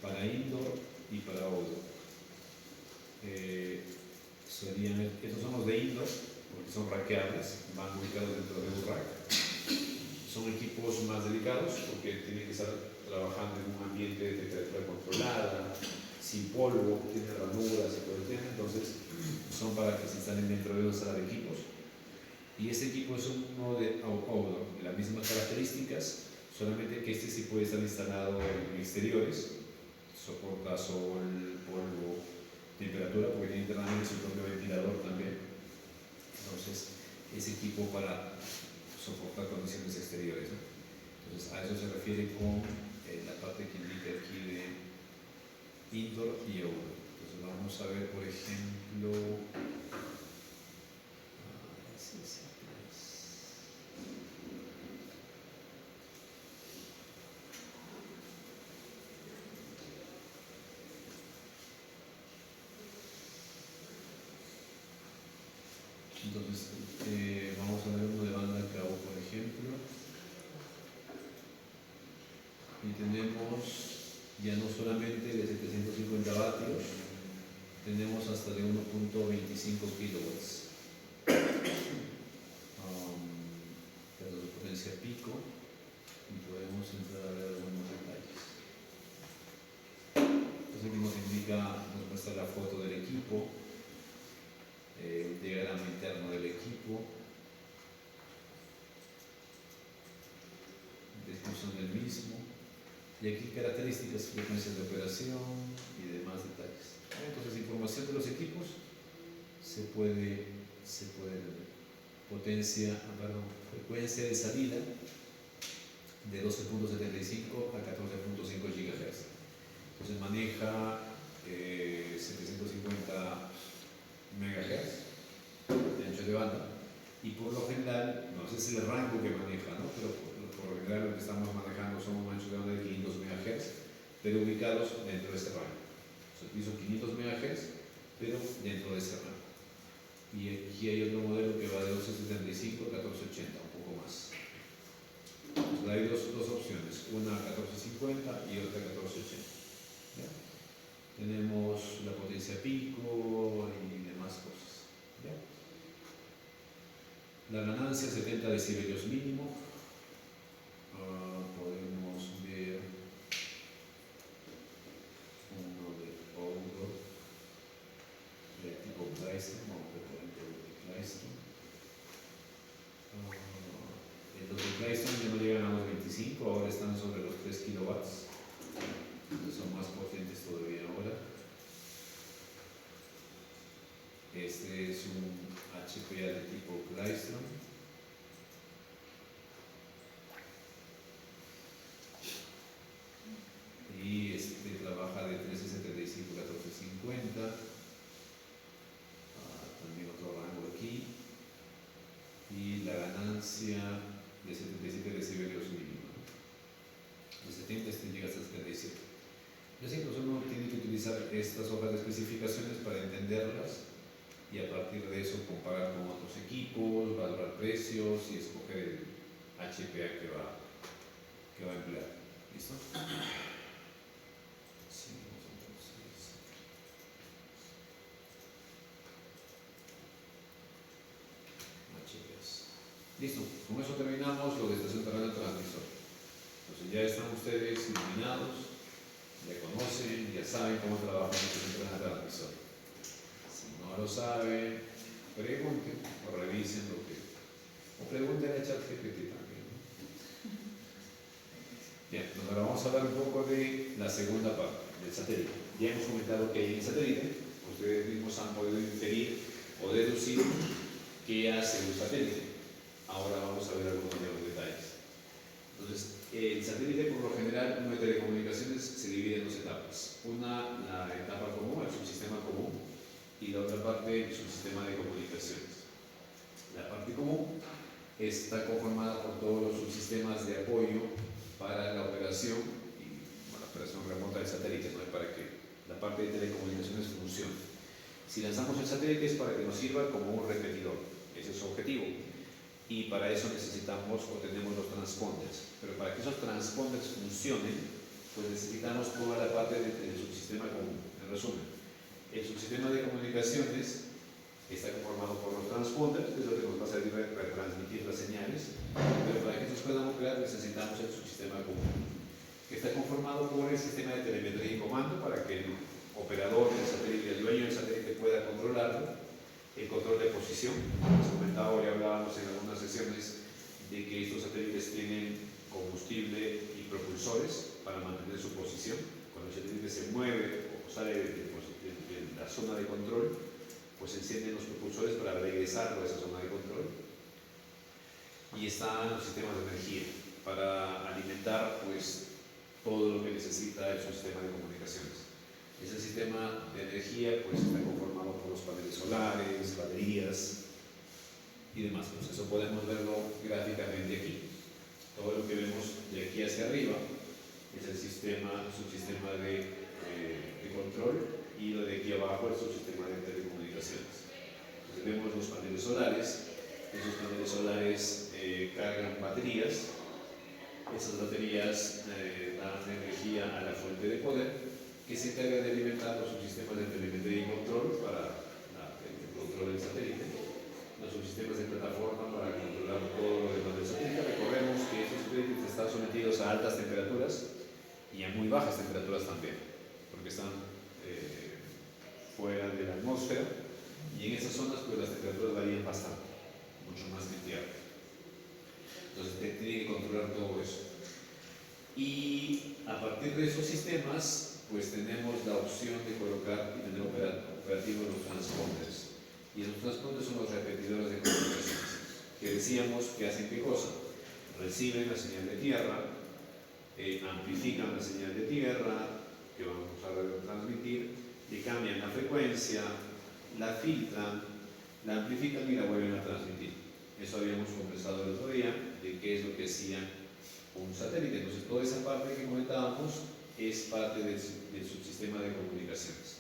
para indoor y para outdoor. Estos son los de indoor, porque son rackeables, van ubicados dentro de un rack. Son equipos más delicados porque tienen que estar trabajando en un ambiente de temperatura controlada, sin polvo, tienen ranuras y todo el tema. Entonces son para que se instalen dentro de una sala de equipos. Y este equipo es uno de outdoor, de las mismas características, solamente que este sí puede estar instalado en exteriores, soporta sol, polvo, temperatura, porque tiene internamente su propio ventilador también. Entonces, es equipo para soportar condiciones exteriores, ¿no? Entonces, a eso se refiere con la parte que indica aquí de indoor y outdoor. Entonces, vamos a ver, por ejemplo, entonces, vamos a ver uno de banda KO, por ejemplo, y tenemos ya no solamente de 750 vatios, tenemos hasta de 1.25 kilowatts. De potencia pico, y podemos entrar a ver algunos detalles. Entonces aquí nos indica, nos muestra la foto del equipo, el diagrama interno del equipo, descripción del mismo, y aquí características, frecuencias de operación y demás detalles. Entonces, información de los equipos se puede ver. Frecuencia de salida de 12.75 a 14.5 GHz. Entonces maneja 750 MHz de ancho de banda, y por lo general, no sé si es el rango que maneja, ¿no? Pero por lo general lo que estamos manejando son un ancho de banda de 500 MHz, pero ubicados dentro de este rango. Hizo 500 MHz, pero dentro de ese rango. Y aquí hay otro modelo que va de 1275 a 1480, un poco más. Entonces, hay dos opciones, una a 1450 y otra a 1480. ¿Ya? Tenemos la potencia pico y demás cosas. ¿Ya? La ganancia 70 decibelios mínimo. Podemos ver uno de outdoor de tipo Kleistron, vamos a ver por ejemplo de Kleistron. Los de Kleistron ya no llegan a los 25, ahora están sobre los 3 kilowatts, entonces son más potentes todavía ahora. Este es un HPA de tipo Kleistron. Y este trabaja de 1375 a 1450. También otro rango aquí. Y la ganancia de 77 decibelios mínimo. De 70 llega hasta 77. Así pues uno tiene que utilizar estas hojas de especificaciones para entenderlas y a partir de eso comparar con otros equipos, valorar precios y escoger el HPA que va a emplear. ¿Listo? Seguimos entonces. HPAs. Listo, con eso terminamos lo de estación terrena transmisor. Entonces ya están ustedes iluminados, ya conocen, ya saben cómo trabaja la estación terrena transmisor. Si no lo saben, pregunten o revisen lo que... O pregunten a ChatGPT también, ¿no? Bien, pues ahora vamos a hablar un poco de la segunda parte, del satélite. Ya hemos comentado que en el satélite, ustedes mismos han podido inferir o deducir qué hace un satélite. Ahora vamos a ver algunos de los detalles. Entonces, el satélite, por lo general, uno de telecomunicaciones se divide en dos etapas. Una, la etapa común, el subsistema común, y la otra parte, el subsistema de comunicaciones. La parte común está conformada por todos los subsistemas de apoyo para la operación y la operación remota del satélite, ¿no? Para que la parte de telecomunicaciones funcione. Si lanzamos el satélite es para que nos sirva como un repetidor, ese es su objetivo. Y para eso necesitamos o tenemos los transponders. Pero para que esos transponders funcionen, pues necesitamos toda la parte del subsistema común. En resumen, el subsistema de comunicaciones está conformado por los transponders, que es lo que nos va a servir para retransmitir las señales, pero para que estos puedan operar necesitamos el subsistema común, que está conformado por el sistema de telemetría y comando para que el operador del satélite, el dueño del satélite pueda controlarlo, el control de posición, como les comentaba, ya hablábamos en algunas sesiones de que estos satélites tienen combustible y propulsores para mantener su posición. Cuando el satélite se mueve o sale de la zona de control, pues se encienden los propulsores para regresarlo a esa zona de control. Y están los sistemas de energía para alimentar pues, todo lo que necesita el sistema de comunicaciones. Ese sistema de energía pues, está conformado por los paneles solares, baterías y demás. Pues eso podemos verlo gráficamente aquí. Todo lo que vemos de aquí hacia arriba es el sistema, subsistema de control, y lo de aquí abajo es el sistema de telecomunicaciones. Entonces vemos los paneles solares. Esos paneles solares cargan baterías. Esas baterías dan energía a la fuente de poder, que se encarga de alimentar los subsistemas de telemetría y control para el control del satélite, los subsistemas de plataforma para controlar todo lo demás del satélite. Recordemos que estos satélites están sometidos a altas temperaturas y a muy bajas temperaturas también, porque están fuera de la atmósfera, y en esas zonas pues las temperaturas varían bastante, mucho más que en tierra. Entonces tiene que controlar todo eso. Y a partir de esos sistemas pues tenemos la opción de colocar y tener operativos los transponders. Y los transponders son los repetidores de comunicaciones, que decíamos que hacen qué cosa. Reciben la señal de tierra, amplifican la señal de tierra que vamos a transmitir, le cambian la frecuencia, la filtran, la amplifican y la vuelven a transmitir. Eso habíamos conversado el otro día, de qué es lo que hacía un satélite. Entonces toda esa parte que comentábamos es parte del subsistema de comunicaciones,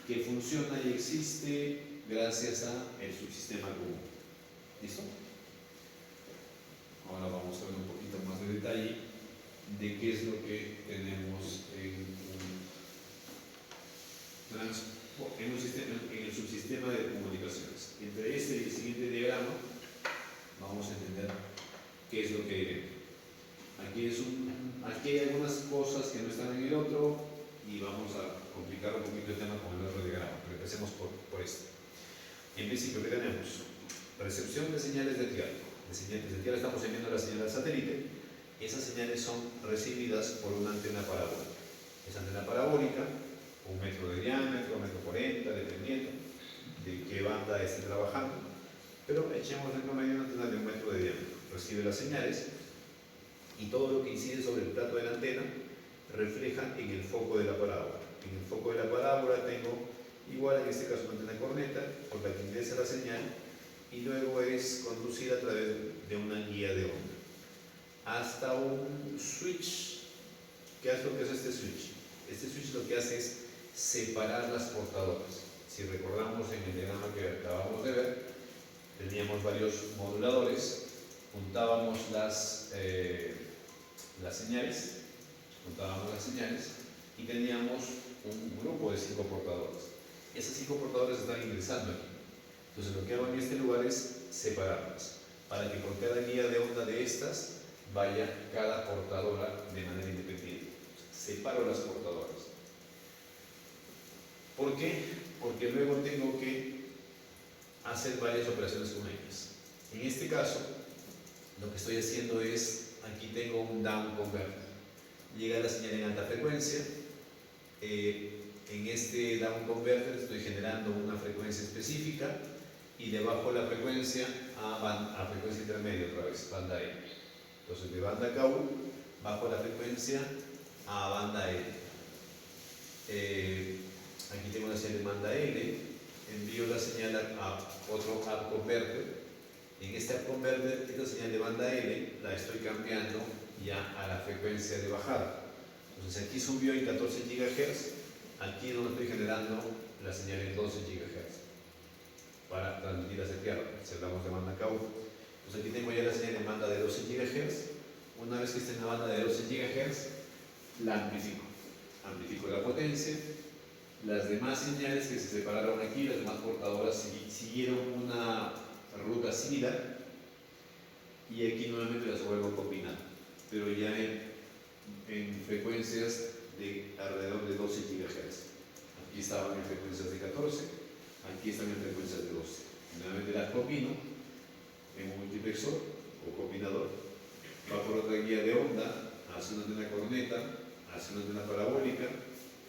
que funciona y existe gracias al subsistema común. ¿Listo? Ahora vamos a ver un poquito más de detalle de qué es lo que tenemos en el subsistema de comunicaciones. Entre este y el siguiente diagrama vamos a entender qué es lo que diré. Aquí hay algunas cosas que no están en el otro y vamos a complicar un poquito el tema con el otro diagrama, pero empecemos por este. En principio, ¿qué tenemos? Recepción de señales de tierra. De tierra estamos enviando la señal al satélite. Esas señales son recibidas por una antena parabólica. Esa antena parabólica, 1 metro de diámetro, 1,40 m, dependiendo de qué banda esté trabajando, pero echemos en promedio una antena de 1 metro de diámetro. Recibe las señales y todo lo que incide sobre el plato de la antena refleja en el foco de la parábola. En el foco de la parábola tengo, igual en este caso, una antena corneta por la que ingresa la señal y luego es conducida a través de una guía de onda hasta un switch. ¿Qué es lo que hace este switch? Este switch lo que hace es separar las portadoras. Si recordamos en el diagrama que acabamos de ver, teníamos varios moduladores, juntábamos las señales y teníamos un grupo de 5 portadores. Esas 5 portadores están ingresando aquí. Entonces lo que hago en este lugar es separarlas, para que por cada guía de onda de estas vaya cada portadora de manera independiente. Separo las portadoras. ¿Por qué? Porque luego tengo que hacer varias operaciones con ellas. En este caso, lo que estoy haciendo es, aquí tengo un down converter. Llega la señal en alta frecuencia. En este down converter estoy generando una frecuencia específica y debajo de la frecuencia a frecuencia intermedia otra vez, banda E. Entonces de banda KU bajo la frecuencia a banda L. Aquí tengo una señal de banda L, envío la señal a otro up converter. En este up converter, esta señal de banda L la estoy cambiando ya a la frecuencia de bajada. Entonces aquí subió en 14 GHz, aquí es donde estoy generando la señal en 12 GHz para transmitir hacia tierra, si hablamos de banda KU. Entonces aquí tengo ya la señal en banda de 12 GHz. Una vez que esté en la banda de 12 GHz, la amplifico la potencia. Las demás señales que se separaron aquí, las demás portadoras siguieron una ruta similar y aquí nuevamente las vuelvo a combinar, pero ya en frecuencias de alrededor de 12 GHz. Aquí estaban en frecuencias de 14, aquí están en frecuencias de 12. Nuevamente las combino en un multiplexor o combinador, va por otra guía de onda, hace una antena corneta, hace una antena parabólica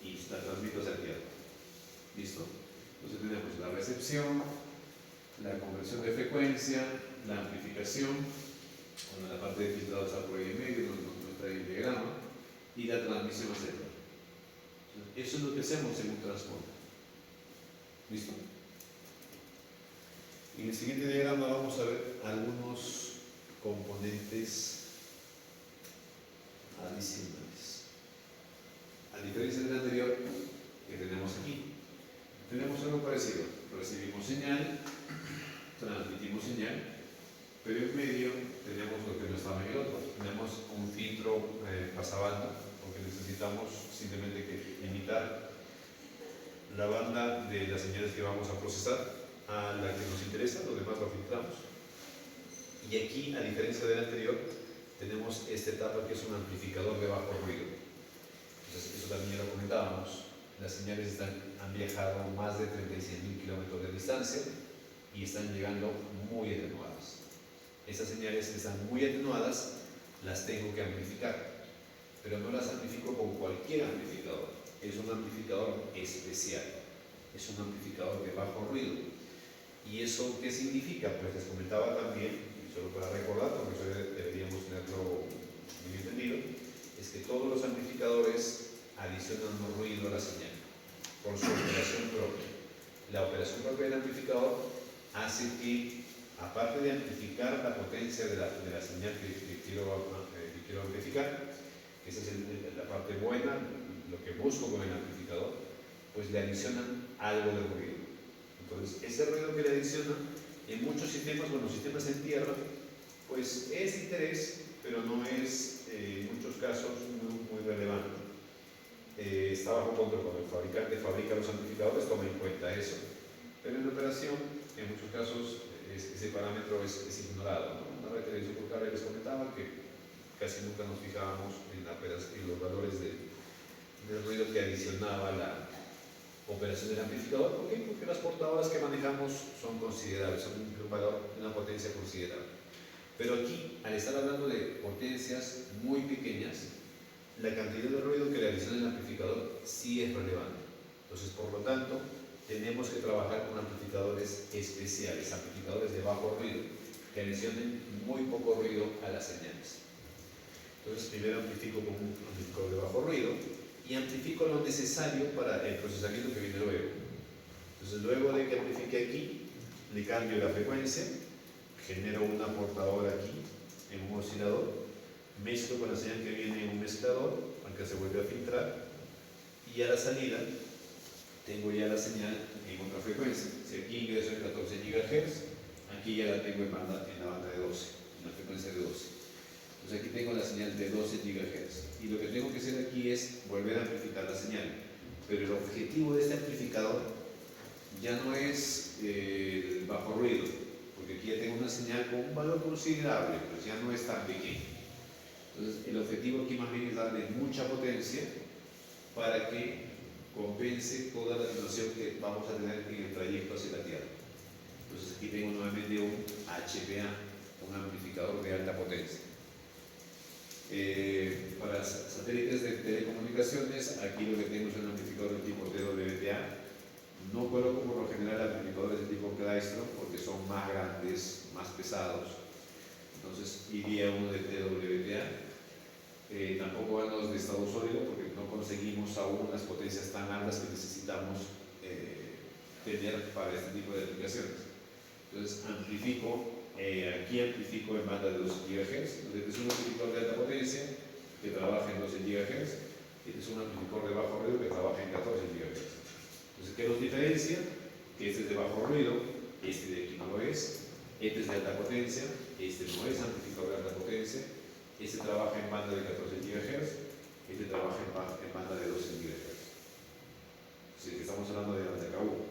y la transmito hacia tierra. ¿Listo? Entonces tenemos la recepción, la conversión de frecuencia, la amplificación Bueno, la parte de filtrado está por ahí en medio, nos trae el diagrama, y la transmisión a central. Eso es lo que hacemos en un transporte. ¿Listo? En el siguiente diagrama vamos a ver algunos componentes adicionales. A diferencia del anterior que tenemos aquí, tenemos algo parecido. Recibimos señal, transmitimos señal, pero en medio tenemos lo que no estaba en el otro. Tenemos un filtro pasabanda, porque necesitamos simplemente que limitar la banda de las señales que vamos a procesar a la que nos interesa, lo demás lo filtramos. Y aquí, a diferencia del anterior, tenemos esta etapa que es un amplificador de bajo ruido. Entonces, eso también ya lo comentábamos. Las señales han viajado más de 36.000 kilómetros de distancia y están llegando muy atenuadas. Esas señales que están muy atenuadas las tengo que amplificar, pero no las amplifico con cualquier amplificador. Es un amplificador especial, es un amplificador de bajo ruido. ¿Y eso qué significa? Pues les comentaba también, y solo para recordar, porque eso deberíamos tenerlo muy entendido, es que todos los amplificadores adicionan un ruido a la señal por su operación propia. La operación propia del amplificador hace que, aparte de amplificar la potencia de la señal que quiero amplificar, que esa es la parte buena, lo que busco con el amplificador, pues le adicionan algo de ruido. Entonces, ese ruido que le adiciona, en muchos sistemas, bueno, sistemas en tierra, pues es de interés, pero no es, en muchos casos, muy relevante. Está bajo control. Cuando el fabricante fabrica los amplificadores, toma en cuenta eso. Pero en operación, en muchos casos, ese parámetro es ignorado, ¿no? Una vez televisión por cable les comentaba que casi nunca nos fijábamos en los valores del ruido que adicionaba la operación del amplificador. ¿Por qué? Porque las portadoras que manejamos son considerables, son un valor, una potencia considerable. Pero aquí, al estar hablando de potencias muy pequeñas, la cantidad de ruido que le adiciona el amplificador sí es relevante. Entonces, por lo tanto, tenemos que trabajar con amplificadores especiales, amplificadores de bajo ruido, que adicionen muy poco ruido a las señales. Entonces, primero amplifico con un amplificador de bajo ruido y amplifico lo necesario para el procesamiento que viene luego. Entonces, luego de que amplifique aquí, le cambio la frecuencia, genero una portadora aquí en un oscilador, mezclo con la señal que viene en un mezclador, aunque se vuelve a filtrar, y a la salida tengo ya la señal en otra frecuencia. Si aquí ingreso en 14 GHz, aquí ya la tengo en la banda de 12, en la frecuencia de 12. Entonces aquí tengo la señal de 12 GHz. Y lo que tengo que hacer aquí es volver a amplificar la señal. Pero el objetivo de este amplificador ya no es el bajo ruido, porque aquí ya tengo una señal con un valor considerable, pues ya no es tan pequeño. Entonces el objetivo aquí más bien es darle mucha potencia para que compense toda la situación que vamos a tener en el trayecto hacia la Tierra. Entonces aquí tengo nuevamente un HPA, un amplificador de alta potencia. Para satélites de telecomunicaciones, aquí lo que tengo es un amplificador de tipo TWTA. No coloco por lo general amplificadores de tipo Klystron porque son más grandes, más pesados. Entonces iría uno de TWTA. Tampoco van los de estado sólido porque no conseguimos aún las potencias tan altas que necesitamos tener para este tipo de aplicaciones. Entonces amplifico, aquí amplifico en banda de 12 GHz. Entonces este es un amplificador de alta potencia que trabaja en 12 GHz. Este es un amplificador de bajo ruido que trabaja en 14 GHz. Entonces, ¿qué nos diferencia? Que este es de bajo ruido, este de aquí no lo es, este es de alta potencia, este no es amplificador de alta potencia, este trabaja en banda de 14 GHz, este trabaja en banda de 12 GHz. Si estamos hablando de banda KU,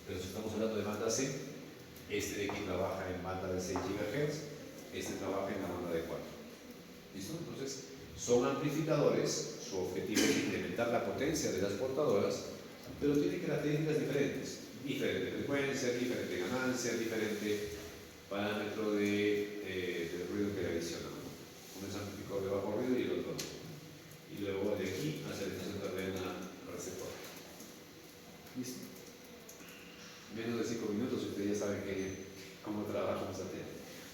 pero si estamos hablando de banda C, este de aquí trabaja en banda de 6 GHz, este trabaja en la banda de 4. ¿Listo? Entonces, son amplificadores, su objetivo es incrementar la potencia de las portadoras, pero tiene características diferentes, diferente frecuencia, diferente ganancia, diferente parámetro del ruido que le adiciona. Uno es amplificador de bajo ruido y el otro no. Y luego de aquí hacia la estación terrena receptor. ¿Listo? Menos de 5 minutos, ustedes ya saben cómo trabajamos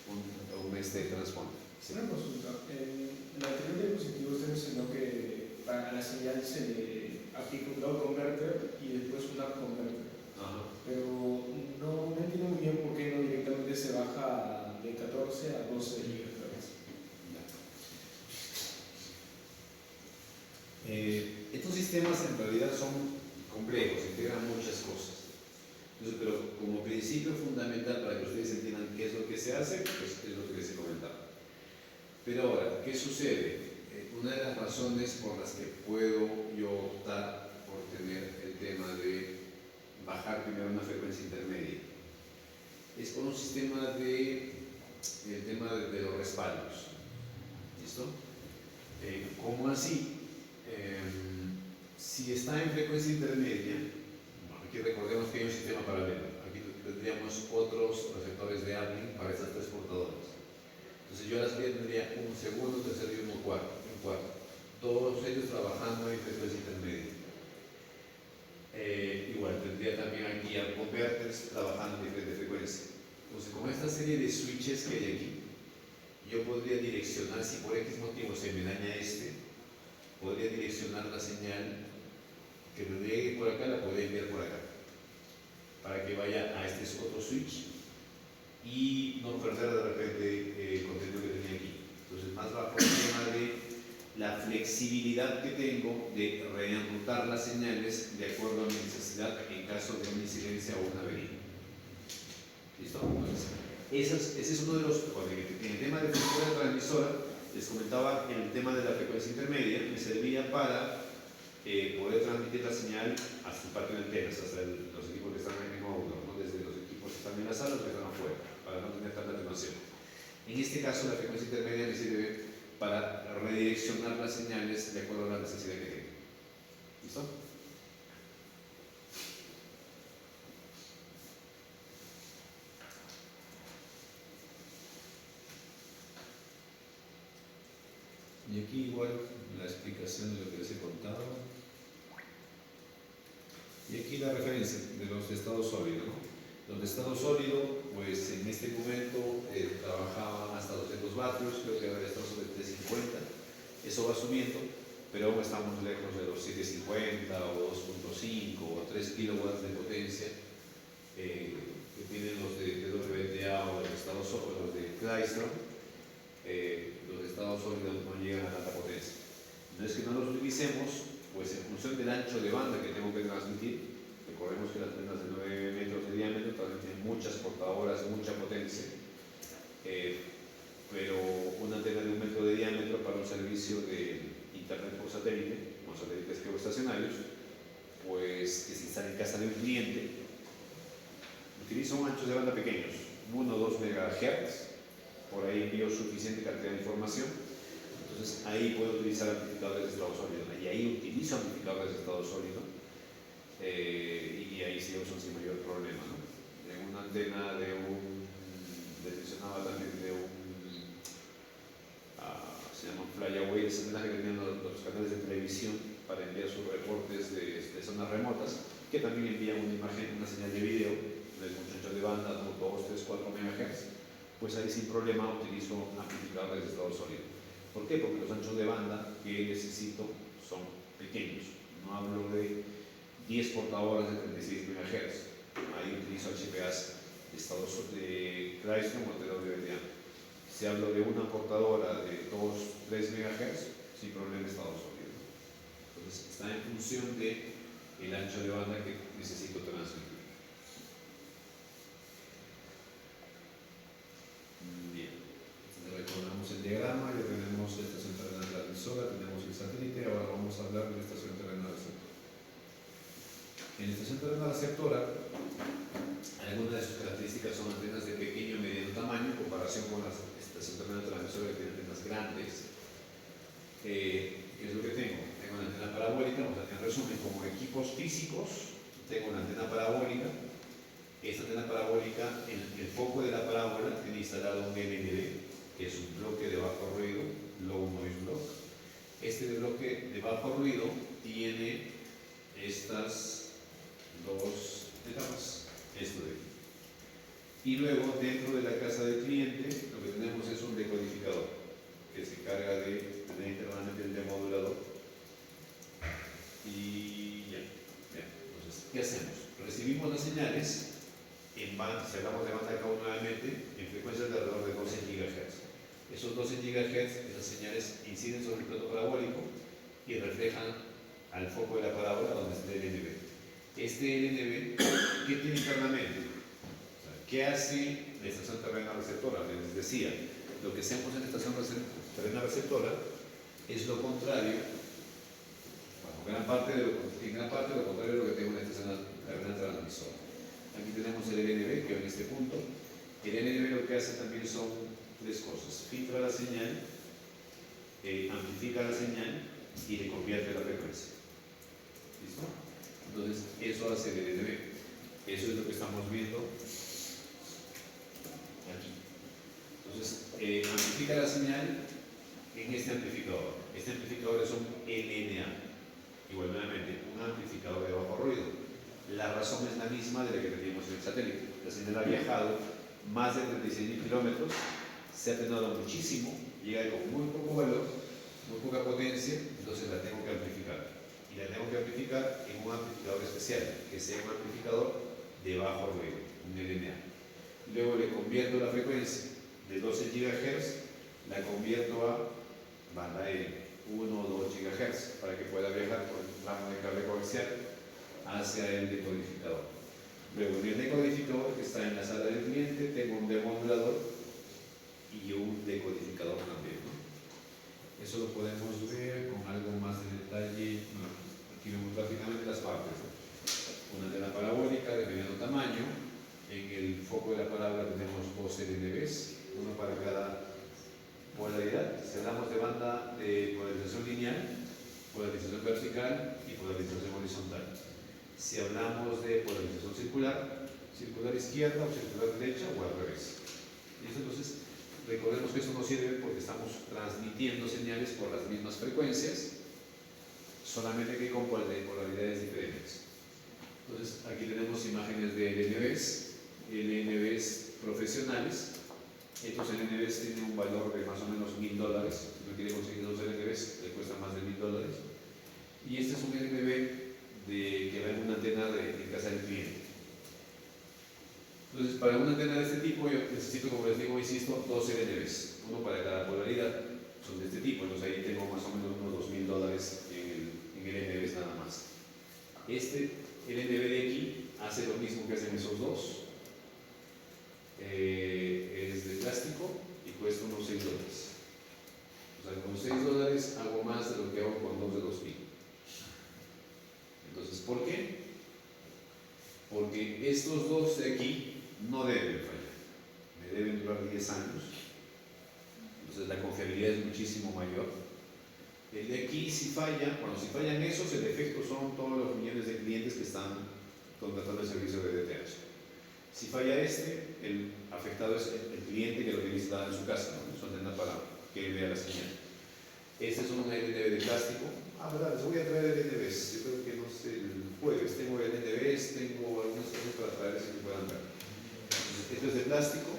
un este transponder. Sí. Una consulta. En la anterior diapositiva usted mencionó que para la señal se le aplica un down converter y después un up converter. Ajá. Pero no entiendo muy bien por qué no directamente se baja de 14 a 12 GHz. Estos sistemas en realidad son complejos, integran muchas cosas. Entonces, pero como principio fundamental para que ustedes entiendan qué es lo que se hace, pues es lo que les he comentado. Pero ahora, ¿qué sucede? Una de las razones por las que puedo yo optar por tener el tema de bajar primero una frecuencia intermedia es con un sistema el tema de los respaldos. ¿Listo? ¿Cómo así? Si está en frecuencia intermedia, aquí recordemos que hay un sistema paralelo. Aquí tendríamos otros receptores de Arling para estas tres portadoras. Entonces yo a las tendría un segundo, tercero y un cuarto. Todos ellos trabajando en frecuencia intermedia. Igual tendría también aquí a converters trabajando en diferente frecuencia. Entonces con esta serie de switches que hay aquí, yo podría direccionar, si por X motivo se me daña podría direccionar la señal que me llegue por acá, la podría enviar por acá, para que vaya a este otro switch y no perder de repente el contenido que tenía aquí. Entonces, más bajo el tema de la flexibilidad que tengo de reenrutar las señales de acuerdo a mi necesidad en caso de una incidencia o una avería. ¿Listo? Entonces, ese es uno de los. En el tema de frecuencia transmisora, les comentaba que el tema de la frecuencia intermedia me servía para poder transmitir la señal hasta el patio de antenas, hasta los equipos que están en el módulo, ¿no? Desde los equipos que están en la sala, los que están afuera, para no tener tanta atenuación. En este caso, la frecuencia intermedia me sirve para redireccionar las señales de acuerdo a la necesidad que tengo. ¿Listo? Y aquí igual la explicación de lo que les he contado. Y aquí la referencia de los de estado sólido, ¿no? Los de estado sólido, pues en este momento trabajaban hasta 200 vatios, creo que ahora estamos sobre 350. Eso va subiendo, pero aún estamos lejos de los 750 o 2.5 o 3 kilowatts de potencia que tienen los de WTA o los de estado sólido, los de Chrysler. Los de estado sólido no llegan a tanta potencia. No es que no los utilicemos, pues en función del ancho de banda que tengo que transmitir. Recordemos que las antenas de 9 metros de diámetro transmiten muchas portadoras, mucha potencia, pero una antena de 1 metro de diámetro para un servicio de internet por satélite, con satélites geoestacionarios, pues que se instala en casa de un cliente, utiliza un ancho de banda pequeños, 1 o 2 MHz. Por ahí envío suficiente cantidad de información, entonces ahí puedo utilizar amplificadores de estado sólido, y ahí utilizo amplificadores de estado sólido, y ahí sí uso sin mayor problema, ¿no? En una antena les mencionaba también de se llaman flyaway, esas antenas que tenían los canales de televisión para enviar sus reportes de zonas remotas, que también envían una imagen, una señal de video de mucho ancho de banda, 2, 3, 4 MHz. Pues ahí sin problema utilizo amplificadores de estado sólido. ¿Por qué? Porque los anchos de banda que necesito son pequeños. No hablo de 10 portadoras de 36 MHz. Ahí utilizo HPAs de estado de Chrysler o de WTA. Si hablo de una portadora de 2, 3 MHz, sin problema estado sólido. Entonces está en función del ancho de banda que necesito transmitir. Bien, entonces recordamos el diagrama, ya tenemos la estación terrenal transmisora, tenemos el satélite, ahora vamos a hablar de la estación terrenal receptora. En la estación terrenal receptora, algunas de sus características son antenas de pequeño y mediano tamaño en comparación con la estación terrenal transmisora que tiene antenas grandes. ¿Qué es lo que tengo? Tengo una antena parabólica, o sea, en resumen, como equipos físicos, tengo una antena parabólica. Esta antena parabólica, el foco de la parábola tiene instalado un NMD, que es un bloque de bajo ruido, low noise block. Este bloque de bajo ruido tiene estas dos etapas, esto de aquí. Y luego, dentro de la casa del cliente, lo que tenemos es un decodificador que se encarga de tener internamente el demodulador. Y ya. Entonces, ¿qué hacemos? Recibimos las señales en banda, si hablamos de banda K1 nuevamente, en frecuencias de alrededor de 12 GHz. Esos 12 GHz, esas señales inciden sobre el plato parabólico y reflejan al foco de la parábola donde está el LNB. Este LNB, ¿qué tiene internamente? O sea, ¿qué hace la estación terrena receptora? Les decía, lo que hacemos en la estación terrena receptora es lo contrario, bueno, en gran parte de lo contrario de lo que tengo en la estación terrena transmisora. Aquí tenemos el LNB, que en este punto, el LNB lo que hace también son tres cosas: filtra la señal, amplifica la señal y le convierte la frecuencia. ¿Listo? Entonces, eso hace el LNB. Eso es lo que estamos viendo aquí. Entonces, amplifica la señal en este amplificador. Este amplificador es un LNA. Igual nuevamente, un amplificador de bajo ruido. La razón es la misma de la que teníamos en el satélite. La señal ha viajado más de 36.000 kilómetros, se ha atenuado muchísimo, llega con muy poco valor, muy poca potencia, entonces la tengo que amplificar. Y la tengo que amplificar en un amplificador especial, que sea un amplificador de bajo ruido, un LNA. Luego le convierto la frecuencia de 12 GHz, la convierto a banda L, 1 o 2 GHz, para que pueda viajar por el tramo de cable coaxial hacia el decodificador. Luego en el decodificador, que está en la sala del cliente, tengo un demodulador y un decodificador también, ¿no? Eso lo podemos ver con algo más de detalle. Bueno, aquí vemos gráficamente las partes, ¿no? Una antena parabólica de mediano tamaño. En el foco de la parábola tenemos dos LNBs, uno para cada polaridad. Si hablamos de banda de polarización lineal, polarización vertical y polarización horizontal. Si hablamos de polarización circular, circular izquierda o circular derecha o al revés. Y eso, entonces, recordemos que eso nos sirve porque estamos transmitiendo señales por las mismas frecuencias, solamente que con polaridades diferentes. Entonces, aquí tenemos imágenes de LNBs profesionales. Estos LNBs tienen un valor de más o menos $1.000. Si uno quiere conseguir dos LNBs, le cuesta más de $1.000. Y este es un LNB que va en una antena en casa del cliente. Entonces, para una antena de este tipo, yo necesito, como les digo, insisto, dos LNBs, uno para cada polaridad. Son de este tipo, entonces ahí tengo más o menos unos $2.000 en LNBs nada más. Este LNB de aquí hace lo mismo que hacen esos dos. Es de plástico y cuesta unos $6. O sea, con $6 hago más de lo que hago con dos de 2.000. Entonces, ¿por qué? Porque estos dos de aquí no deben fallar, me deben durar 10 años, entonces la confiabilidad es muchísimo mayor. El de aquí, si falla, bueno, si fallan esos, el efecto son todos los millones de clientes que están contratando el servicio de DTH. Si falla este, el afectado es el cliente que lo utiliza en su casa, ¿no? Su antena para que él vea la señal. Este es un LNB de plástico. Verdad, les voy a traer LNBs. Yo creo que no sé, el jueves tengo LNBs, tengo algunas cosas para traerles que puedan ver. Esto es de plástico.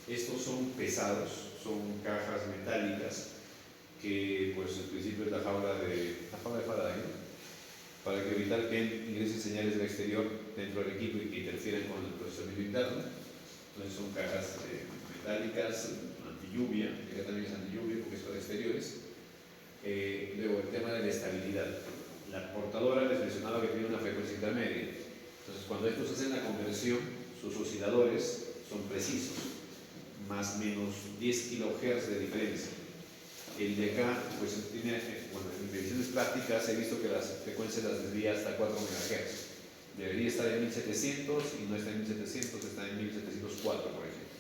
Estos son pesados, son cajas metálicas que, pues, en principio es la jaula de Faraday, ¿no? Para evitar que ingresen señales del exterior dentro del equipo y que interfieran con el procesamiento interno. Entonces son cajas metálicas, antilluvia, que también es antilluvia porque es para exteriores. Luego el tema de la estabilidad. La portadora les mencionaba que tiene una frecuencia intermedia. Entonces, cuando estos hacen la conversión, sus osciladores son precisos, más o menos 10 kHz de diferencia. El de acá, pues tiene, bueno, en mediciones prácticas he visto que las frecuencias las desvía hasta 4 MHz. Debería estar en 1700 y no está en 1700, está en 1704, por ejemplo.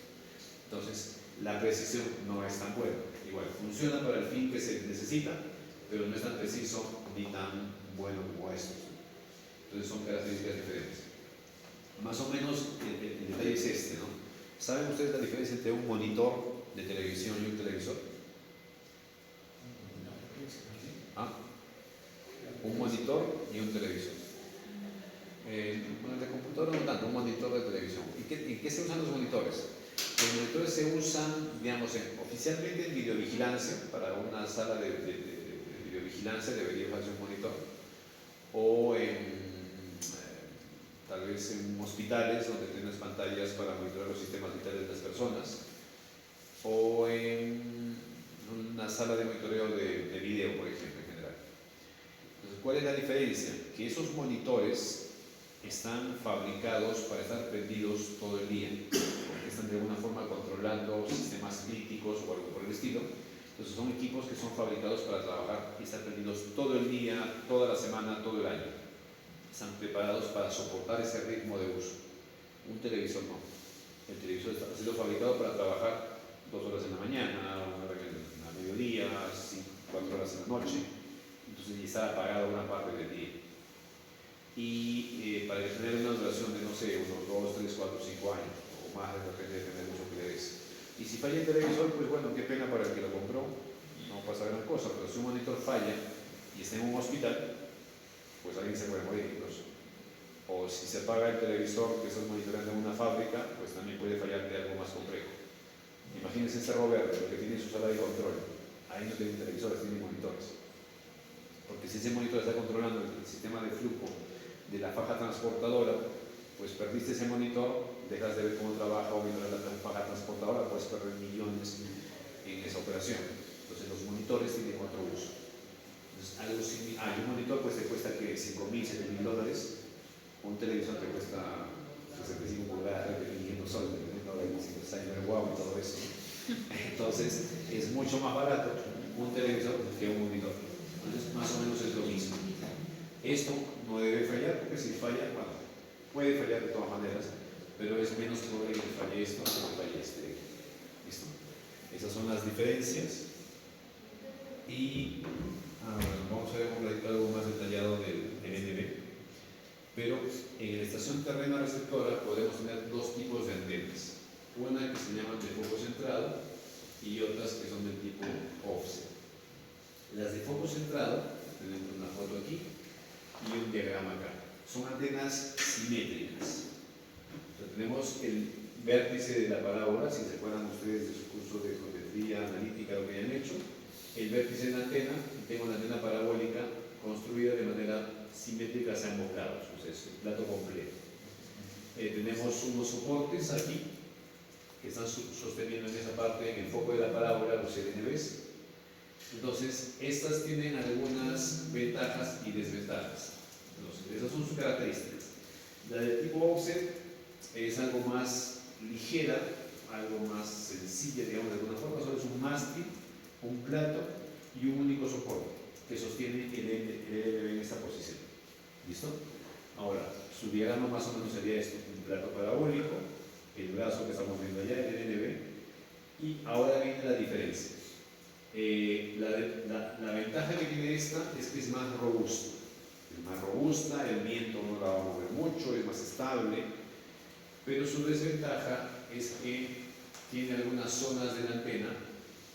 Entonces, la precisión no es tan buena. Igual, funciona para el fin que se necesita, pero no es tan preciso ni tan bueno como estos. Entonces son características diferentes. Más o menos el detalle es este, ¿no? ¿Saben ustedes la diferencia entre un monitor de televisión y un televisor? ¿Ah? Un monitor y un televisor. El de computadora computadora no tanto, un monitor de televisión. ¿En qué se usan los monitores? Los monitores se usan, digamos, oficialmente en videovigilancia. Para una sala de videovigilancia debería usarse un monitor. O tal vez en hospitales donde tienes pantallas para monitorear los sistemas vitales de las personas. O en una sala de monitoreo de video, por ejemplo, en general. Entonces, ¿cuál es la diferencia? Que esos monitores están fabricados para estar prendidos todo el día, porque están de alguna forma controlando sistemas críticos o algo por el estilo. Entonces son equipos que son fabricados para trabajar y estar prendidos todo el día, toda la semana, todo el año. Están preparados para soportar ese ritmo de uso. Un televisor no. El televisor ha sido fabricado para trabajar 2 horas en la mañana, 1 hora a mediodía, 4 horas en la noche. Entonces ya está apagado una parte del día. Y para tener una duración de, no sé, unos 2, 3, 4, 5 años o más, depende del uso que le des. Y si falla el televisor, pues bueno, qué pena para el que lo compró, no pasa gran cosa, pero si un monitor falla y está en un hospital, pues alguien se puede morir incluso. O si se apaga el televisor que estás monitoreando en una fábrica, pues también puede fallar de algo más complejo. Imagínense este Roberto, que tiene su sala de control, ahí no tiene televisores, tiene monitores. Porque si ese monitor está controlando el sistema de flujo de la faja transportadora, pues perdiste ese monitor, dejas de ver cómo trabaja o mientras la faja transportadora, puedes perder millones en esa operación. Entonces los monitores tienen otro uso. Entonces, algo similar, un monitor pues te cuesta que $5,000, $7,000, un televisor te cuesta 65 pulgadas, 500 soles, dependiendo de si te está en el guau y todo eso. Entonces es mucho más barato un televisor que un monitor. Entonces más o menos es lo mismo. Esto no debe fallar, porque si falla, bueno, puede fallar de todas maneras, pero es menos probable que falle esto que falle este. ¿Listo? Esas son las diferencias. Y bueno, vamos a ver un ratito algo más detallado del NB. Pero en la estación terrena receptora podemos tener 2 tipos de antenas. Una que se llama de foco centrado y otras que son del tipo offset. Las de foco centrado, tenemos una foto aquí y un diagrama acá. Son antenas simétricas. O sea, tenemos el vértice de la parábola, si se acuerdan ustedes de su curso de geometría analítica, lo que hayan hecho, el vértice de la antena, y tengo la antena parabólica construida de manera simétrica hacia ambos lados, o sea, es el plato completo. Tenemos unos soportes aquí que están sosteniendo en esa parte, en el foco de la parábola, los LNBs. Entonces, estas tienen algunas ventajas y desventajas. Entonces, esas son sus características. La del tipo offset es algo más ligera, algo más sencilla, digamos, de alguna forma. Solo es un mástil, un plato y un único soporte que sostiene el LNB en esta posición. ¿Listo? Ahora, su diagrama más o menos sería esto: un plato parabólico, el brazo que estamos viendo allá, el LNB, y ahora viene la diferencia. La ventaja que tiene esta es que es más robusta. Es más robusta, el viento no la va a mover mucho, es más estable, pero su desventaja es que tiene algunas zonas de la antena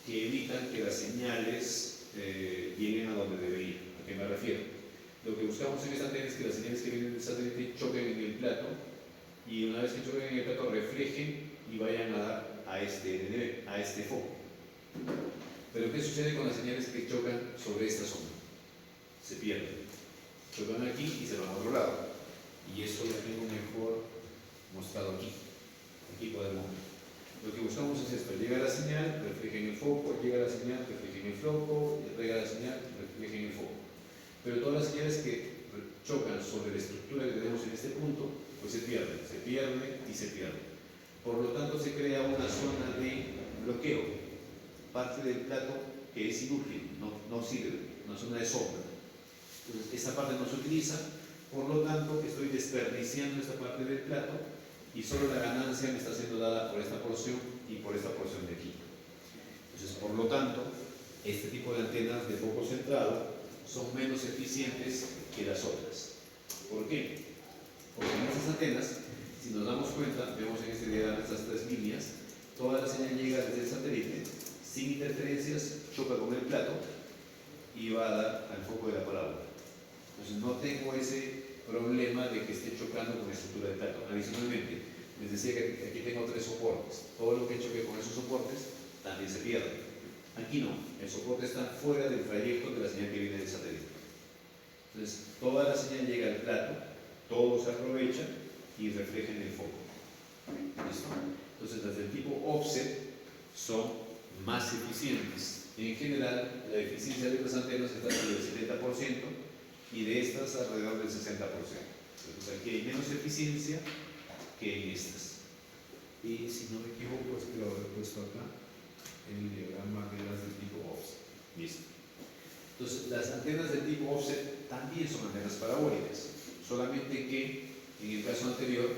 que evitan que las señales lleguen a donde debe ir. ¿A qué me refiero? Lo que buscamos en esta antena es que las señales que vienen del satélite choquen en el plato y una vez que choquen en el plato reflejen y vayan a dar a este foco. Pero ¿qué sucede con las señales que chocan sobre esta zona? Se pierden. Chocan aquí y se van a otro lado. Y eso lo tengo mejor mostrado aquí. Aquí podemos ver. Lo que buscamos es esto: llega la señal, refleja en el foco, llega la señal, refleja en el foco, llega la señal, refleja en el foco. Pero todas las señales que chocan sobre la estructura que tenemos en este punto, pues se pierden y se pierden. Por lo tanto, se crea una zona de bloqueo, parte del plato que es inútil, no sirve, una zona de sombra. Entonces, esta parte no se utiliza, por lo tanto, estoy desperdiciando esta parte del plato y solo la ganancia me está siendo dada por esta porción y por esta porción de aquí. Entonces, por lo tanto, este tipo de antenas de foco centrado son menos eficientes que las otras. ¿Por qué? Porque en estas antenas, si nos damos cuenta, vemos en este diagrama estas 3 líneas, toda la señal llega desde el satélite, sin interferencias, choca con el plato y va a dar al foco de la parábola. Entonces no tengo ese problema de que esté chocando con la estructura del plato. Adicionalmente, les decía que aquí tengo 3 soportes. Todo lo que choque con esos soportes también se pierde. Aquí no, el soporte está fuera del trayecto de la señal que viene del satélite. Entonces, toda la señal llega al plato, todo se aprovecha y refleja en el foco. ¿Listo? Entonces, las del tipo offset son más eficientes. En general, la eficiencia de las antenas está sobre el 70% y de estas alrededor del 60%. Entonces, aquí hay menos eficiencia que en estas. Y si no me equivoco, es que lo habré puesto acá, el diagrama de las del tipo offset. Listo. Entonces, las antenas del tipo offset también son antenas parabólicas, solamente que en el caso anterior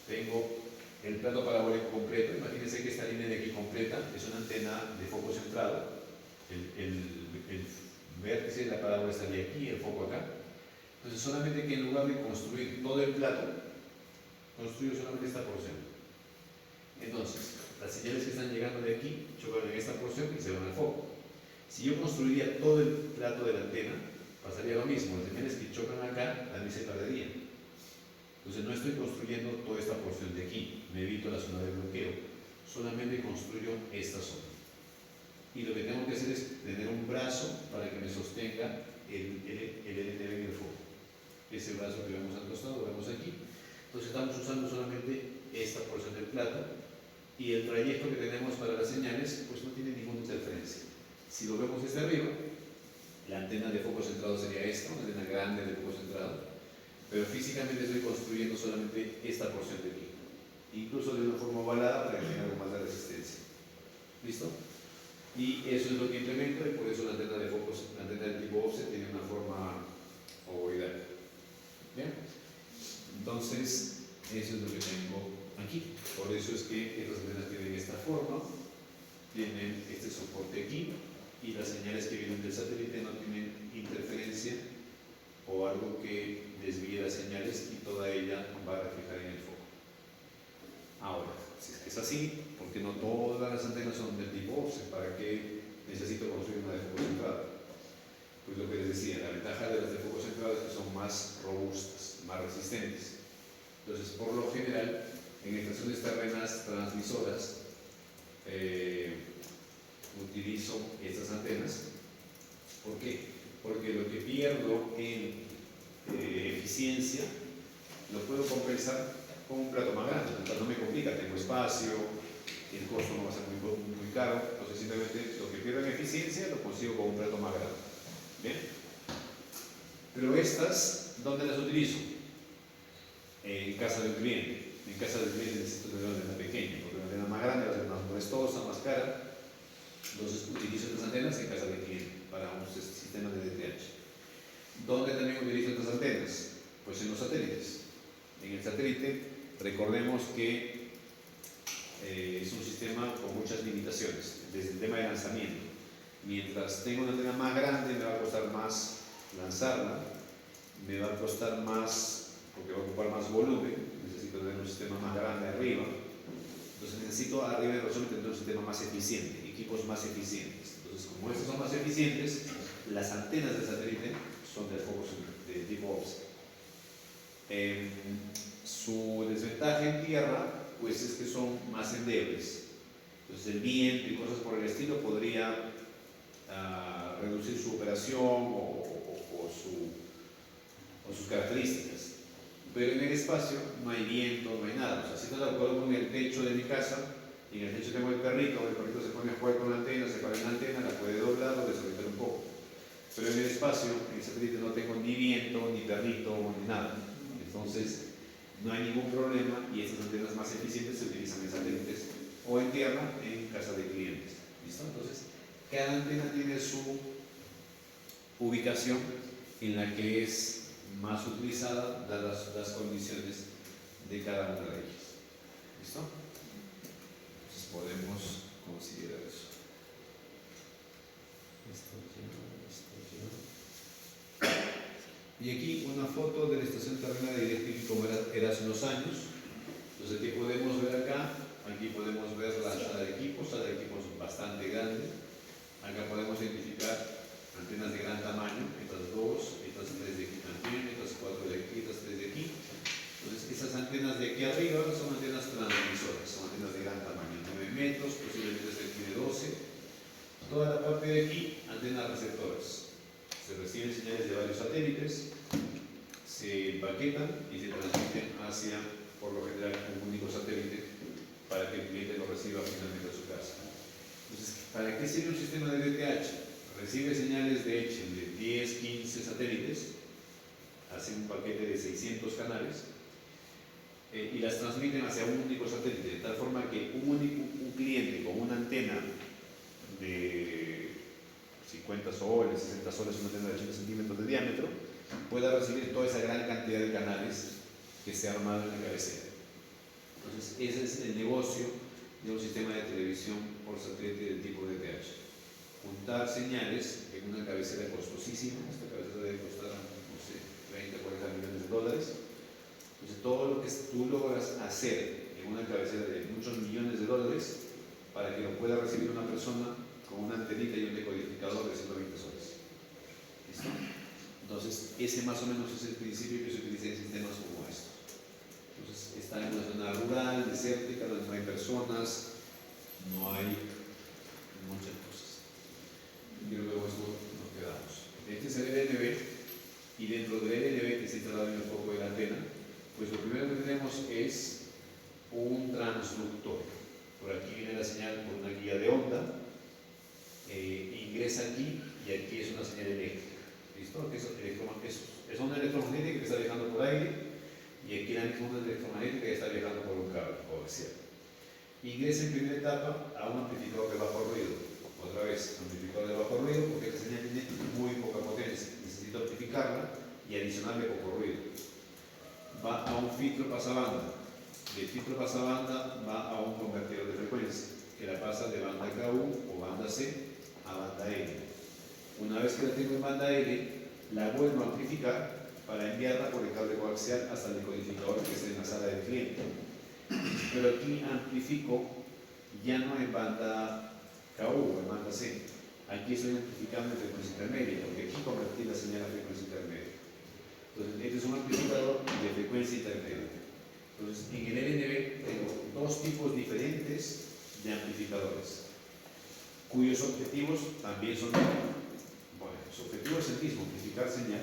tengo el plato parabólico completo. Imagínense que esta línea de aquí completa es una antena de foco centrado. El vértice de la parábola estaría aquí, el foco acá. Entonces, solamente que en lugar de construir todo el plato, construyo solamente esta porción. Entonces, las señales que están llegando de aquí chocan en esta porción y se van al foco. Si yo construiría todo el plato de la antena, pasaría lo mismo. Las señales que chocan acá también se perderían. Entonces, no estoy construyendo toda esta porción de aquí, me evito la zona de bloqueo, solamente construyo esta zona. Y lo que tengo que hacer es tener un brazo para que me sostenga el LTV en el foco. Ese brazo que vemos al costado, lo vemos aquí. Entonces, estamos usando solamente esta porción del plato y el trayecto que tenemos para las señales pues no tiene ninguna interferencia. Si lo vemos desde arriba, la antena de foco centrado sería esta, una antena grande de foco centrado, pero físicamente estoy construyendo solamente esta porción de aquí, incluso de una forma ovalada para que tenga algo más de resistencia. ¿Listo? Y eso es lo que implemento, y por eso la antena de foco, la antena del tipo offset tiene una forma ovoidal. ¿Bien? Entonces, eso es lo que tengo aquí. Por eso es que estas antenas tienen esta forma, tienen este soporte aquí, y las señales que vienen del satélite no tienen interferencia o algo que desvíe las señales y toda ella va a reflejar en el foco. Ahora, si es que es así, porque no todas las antenas son del tipo offset, ¿para qué necesito construir una de foco centrado? Pues lo que les decía, la ventaja de las de foco centrado es que son más robustas, más resistentes. Entonces, por lo general, en estaciones terrenas transmisoras, utilizo estas antenas. ¿Por qué? Porque lo que pierdo en eficiencia lo puedo compensar con un plato más grande. Entonces no me complica, tengo espacio, el costo no va a ser muy caro. Entonces simplemente lo que pierdo en eficiencia lo consigo con un plato más grande. ¿Bien? Pero estas, ¿dónde las utilizo? En casa del cliente. En casa del cliente necesito tener una antena pequeña, porque una antena más grande va a ser más molestosa, más cara. Entonces utilizo estas antenas en casa del cliente para un sistema de DTH. ¿Dónde también utilizo estas antenas? Pues en los satélites. En el satélite, recordemos que es un sistema con muchas limitaciones, desde el tema de lanzamiento. Mientras tengo una antena más grande, me va a costar más lanzarla, me va a costar más, porque va a ocupar más volumen, necesito tener un sistema más grande arriba. Entonces necesito arriba de razón tener un sistema más eficiente, equipos más eficientes. Entonces, como estos son más eficientes, las antenas del satélite son de foco de tipo offset. Su desventaja en tierra, pues es que son más endebles. Entonces, el viento y cosas por el estilo podría reducir su operación o sus características. Pero en el espacio no hay viento, no hay nada. O sea, si no la coloco en el techo de mi casa, y en el techo tengo el perrito se pone a jugar con la antena, se para en la antena, la puede doblar o desorientar un poco. Pero en el espacio, en el satélite no tengo ni viento, ni perrito, ni nada. Entonces, no hay ningún problema y estas antenas más eficientes se utilizan en satélites o en tierra, en casa de clientes. ¿Listo? Entonces, cada antena tiene su ubicación en la que es más utilizada dadas las condiciones de cada una de ellas. ¿Listo? Entonces podemos considerar eso. Y aquí una foto de la estación terrena de DirecTV como era hace unos años. Entonces, ¿qué podemos ver acá? Aquí podemos ver la sala de equipos bastante grande. Acá podemos identificar antenas de gran tamaño, estas dos, estas tres de aquí también, estas cuatro de aquí, estas aquí arriba son antenas transmisoras, son antenas de gran tamaño, 9 metros, posiblemente este aquí de 12. Toda la parte de aquí, antenas receptoras. Se reciben señales de varios satélites, se empaquetan y se transmiten hacia, por lo general, un único satélite para que el cliente lo reciba finalmente a su casa. Entonces, ¿para qué sirve un sistema de DTH? Recibe señales de Echen de 10, 15 satélites, hace un paquete de 600 canales y las transmiten hacia un único satélite, de tal forma que un cliente con una antena de 50 soles, 60 soles, una antena de 80 centímetros de diámetro, pueda recibir toda esa gran cantidad de canales que se ha armado en la cabecera. Entonces, ese es el negocio de un sistema de televisión por satélite del tipo DTH. Juntar señales en una cabecera costosísima, esta cabecera debe costar, no sé, 30, 40 millones de dólares. Entonces, todo lo que tú logras hacer en una cabecera de muchos millones de dólares para que lo pueda recibir una persona con una antenita y un decodificador de 120 soles. ¿Listo? Entonces, ese más o menos es el principio que se utiliza en sistemas como estos. Entonces, está en una zona rural, desértica, donde no hay personas, no hay muchas cosas. Y luego esto nos quedamos. Este es el LNB, y dentro del LNB que se instalado en el foco de la antena, pues lo primero que tenemos es un transductor. Por aquí viene la señal por una guía de onda, ingresa aquí y aquí es una señal eléctrica. ¿Listo? Que es una electromagnética que está viajando por aire y aquí la misma onda electromagnética que está viajando por un cable coaxial. Ingresa en primera etapa a un amplificador de bajo ruido. Otra vez, amplificador de bajo ruido porque esta señal tiene muy poca potencia. Necesito amplificarla y adicionarle poco ruido. Va a un filtro pasabanda. Del filtro pasabanda va a un convertidor de frecuencia que la pasa de banda KU o banda C a banda L. Una vez que la tengo en banda L, la vuelvo a amplificar para enviarla por el cable coaxial hasta el decodificador que esté en la sala del cliente. Pero aquí amplifico ya no en banda KU o en banda C. Aquí estoy amplificando en frecuencia intermedia, porque aquí convertí la señal a frecuencia intermedia. Entonces, este es un amplificador de frecuencia intermedia. Entonces, en el LNB tengo dos tipos diferentes de amplificadores, cuyos objetivos también son, bueno, su objetivo es el mismo, amplificar señal,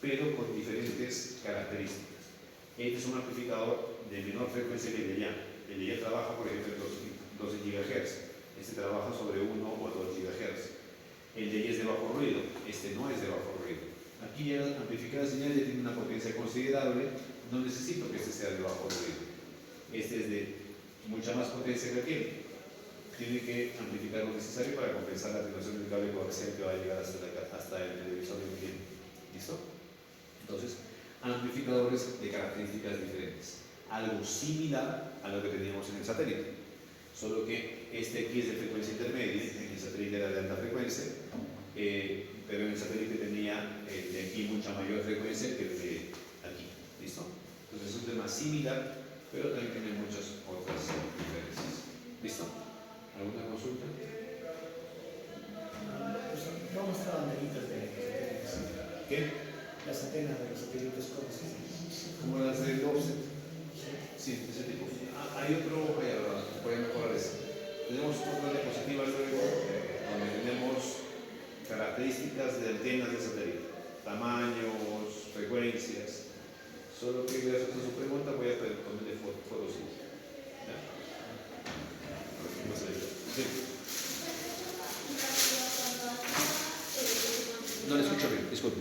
pero con diferentes características. Este es un amplificador de menor frecuencia que el de ya. El de ya trabaja, por ejemplo, en 12 GHz. Este trabaja sobre 1 o 2 GHz. El de ya es de bajo ruido, este no es de bajo ruido. Aquí ya amplificar la señal ya tiene una potencia considerable, no necesito que este sea de bajo ruido. Este es de mucha más potencia que aquel. Tiene que amplificar lo necesario para compensar la atenuación del cable coaxial que va a llegar hasta el televisor del cliente. ¿Listo? Entonces, amplificadores de características diferentes. Algo similar a lo que teníamos en el satélite. Solo que este aquí es de frecuencia intermedia, en el satélite era de alta frecuencia, pero en el satélite tenía de aquí mucha mayor frecuencia que el de aquí. ¿Listo? Entonces es un tema similar, pero también tiene muchas otras diferencias. ¿Listo? ¿Alguna consulta? Pues, ¿cómo están las antenitas de los satélites? ¿Qué? Las antenas de los satélites, ¿cómo se llaman? Como las de offset. Sí, de ese tipo. Hay otro, voy a mejorar eso. Tenemos otra diapositiva luego donde tenemos características de antenas de satélite, tamaños, frecuencias. Solo que gracias a su pregunta voy a ponerle fotos. ¿Ya? Sí. No le escucho bien, disculpe.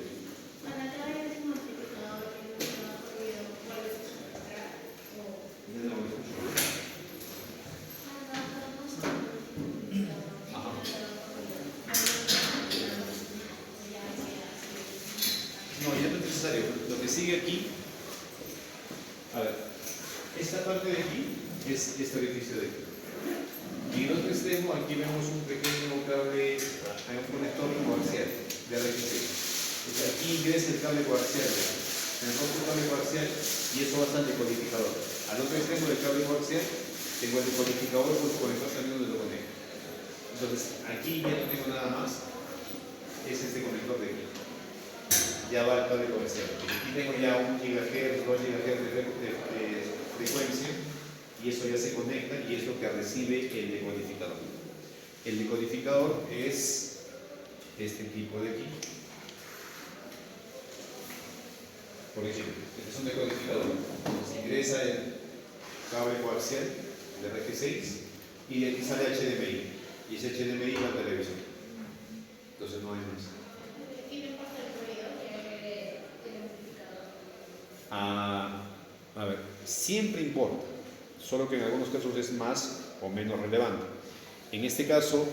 No, ya no es necesario. Lo que sigue aquí, a ver, esta parte de aquí es este edificio de aquí. Y en otro extremo, aquí vemos un pequeño cable, hay un conector coaxial de RGC. Aquí ingresa el cable coaxial, tenemos un cable coaxial y eso va hasta el decodificador. Al otro extremo del cable coaxial tengo el decodificador con su conector también donde lo conecto. Entonces, aquí ya no tengo nada más, es este conector de aquí. Ya va el cable coaxial. Aquí tengo ya 1 GHz, 2 GHz de frecuencia y eso ya se conecta y es lo que recibe el decodificador. El decodificador es este tipo de aquí. Por ejemplo, este es un decodificador. Se ingresa el cable coaxial de RG6 y de aquí sale HDMI. Y ese HDMI va a la televisión. Entonces no hay más. ¿Tiene parte del ruido que el amplificador? A ver, siempre importa, solo que en algunos casos es más o menos relevante. En este caso,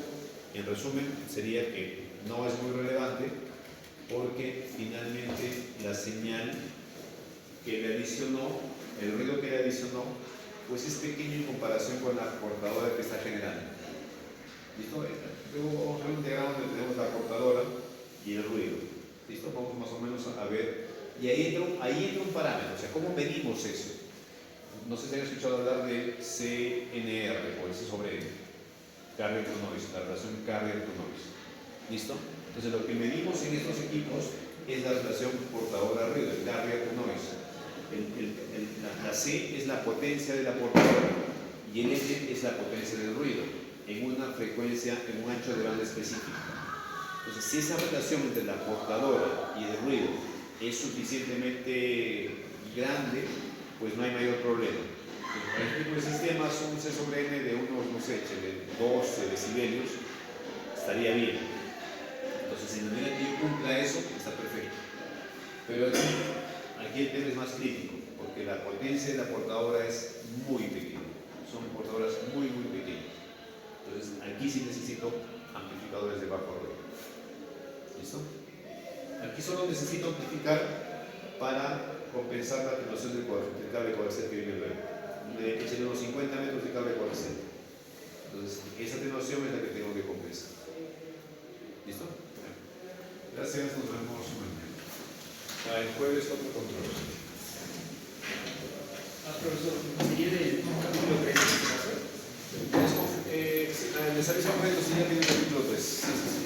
en resumen, sería que no es muy relevante porque finalmente la señal que le adicionó, el ruido que le adicionó, pues es pequeño en comparación con la portadora que está generando. ¿Listo? Luego vamos a ver un diagrama donde tenemos la portadora y el ruido. ¿Listo? Vamos más o menos a ver. Y ahí entra un parámetro. O sea, ¿cómo medimos eso? No sé si han escuchado hablar de CNR o el C sobre N. Carrier to noise, la relación carrier to noise. ¿Listo? Entonces lo que medimos en estos equipos es la relación portadora-ruido, el carrier to noise. La C es la potencia de la portadora y el N es la potencia del ruido en una frecuencia, en un ancho de banda específico. Entonces, si esa relación entre la portadora y el ruido es suficientemente grande, pues no hay mayor problema. Para este tipo de sistemas, un C sobre N de unos, no sé, de 12 decibelios estaría bien. Entonces, en la medida que yo cumpla eso, está perfecto. Pero aquí el tema es más crítico, porque la potencia de la portadora es muy pequeña. Son portadoras muy, muy pequeñas. Entonces, aquí sí necesito amplificadores de bajo ruido. ¿Listo? Aquí solo necesito amplificar para compensar la atenuación del cable coaxial que viene luego. Le eché unos 50 metros de cable coaxial. Entonces, esa atenuación es la que tengo que compensar. ¿Listo? Bueno. Gracias, nos vemos mañana. El jueves otro control. Profesor, ¿sería el capítulo 3 en este caso? Les aviso a ustedes, si ya tienen el capítulo 3. Sí, sí, sí.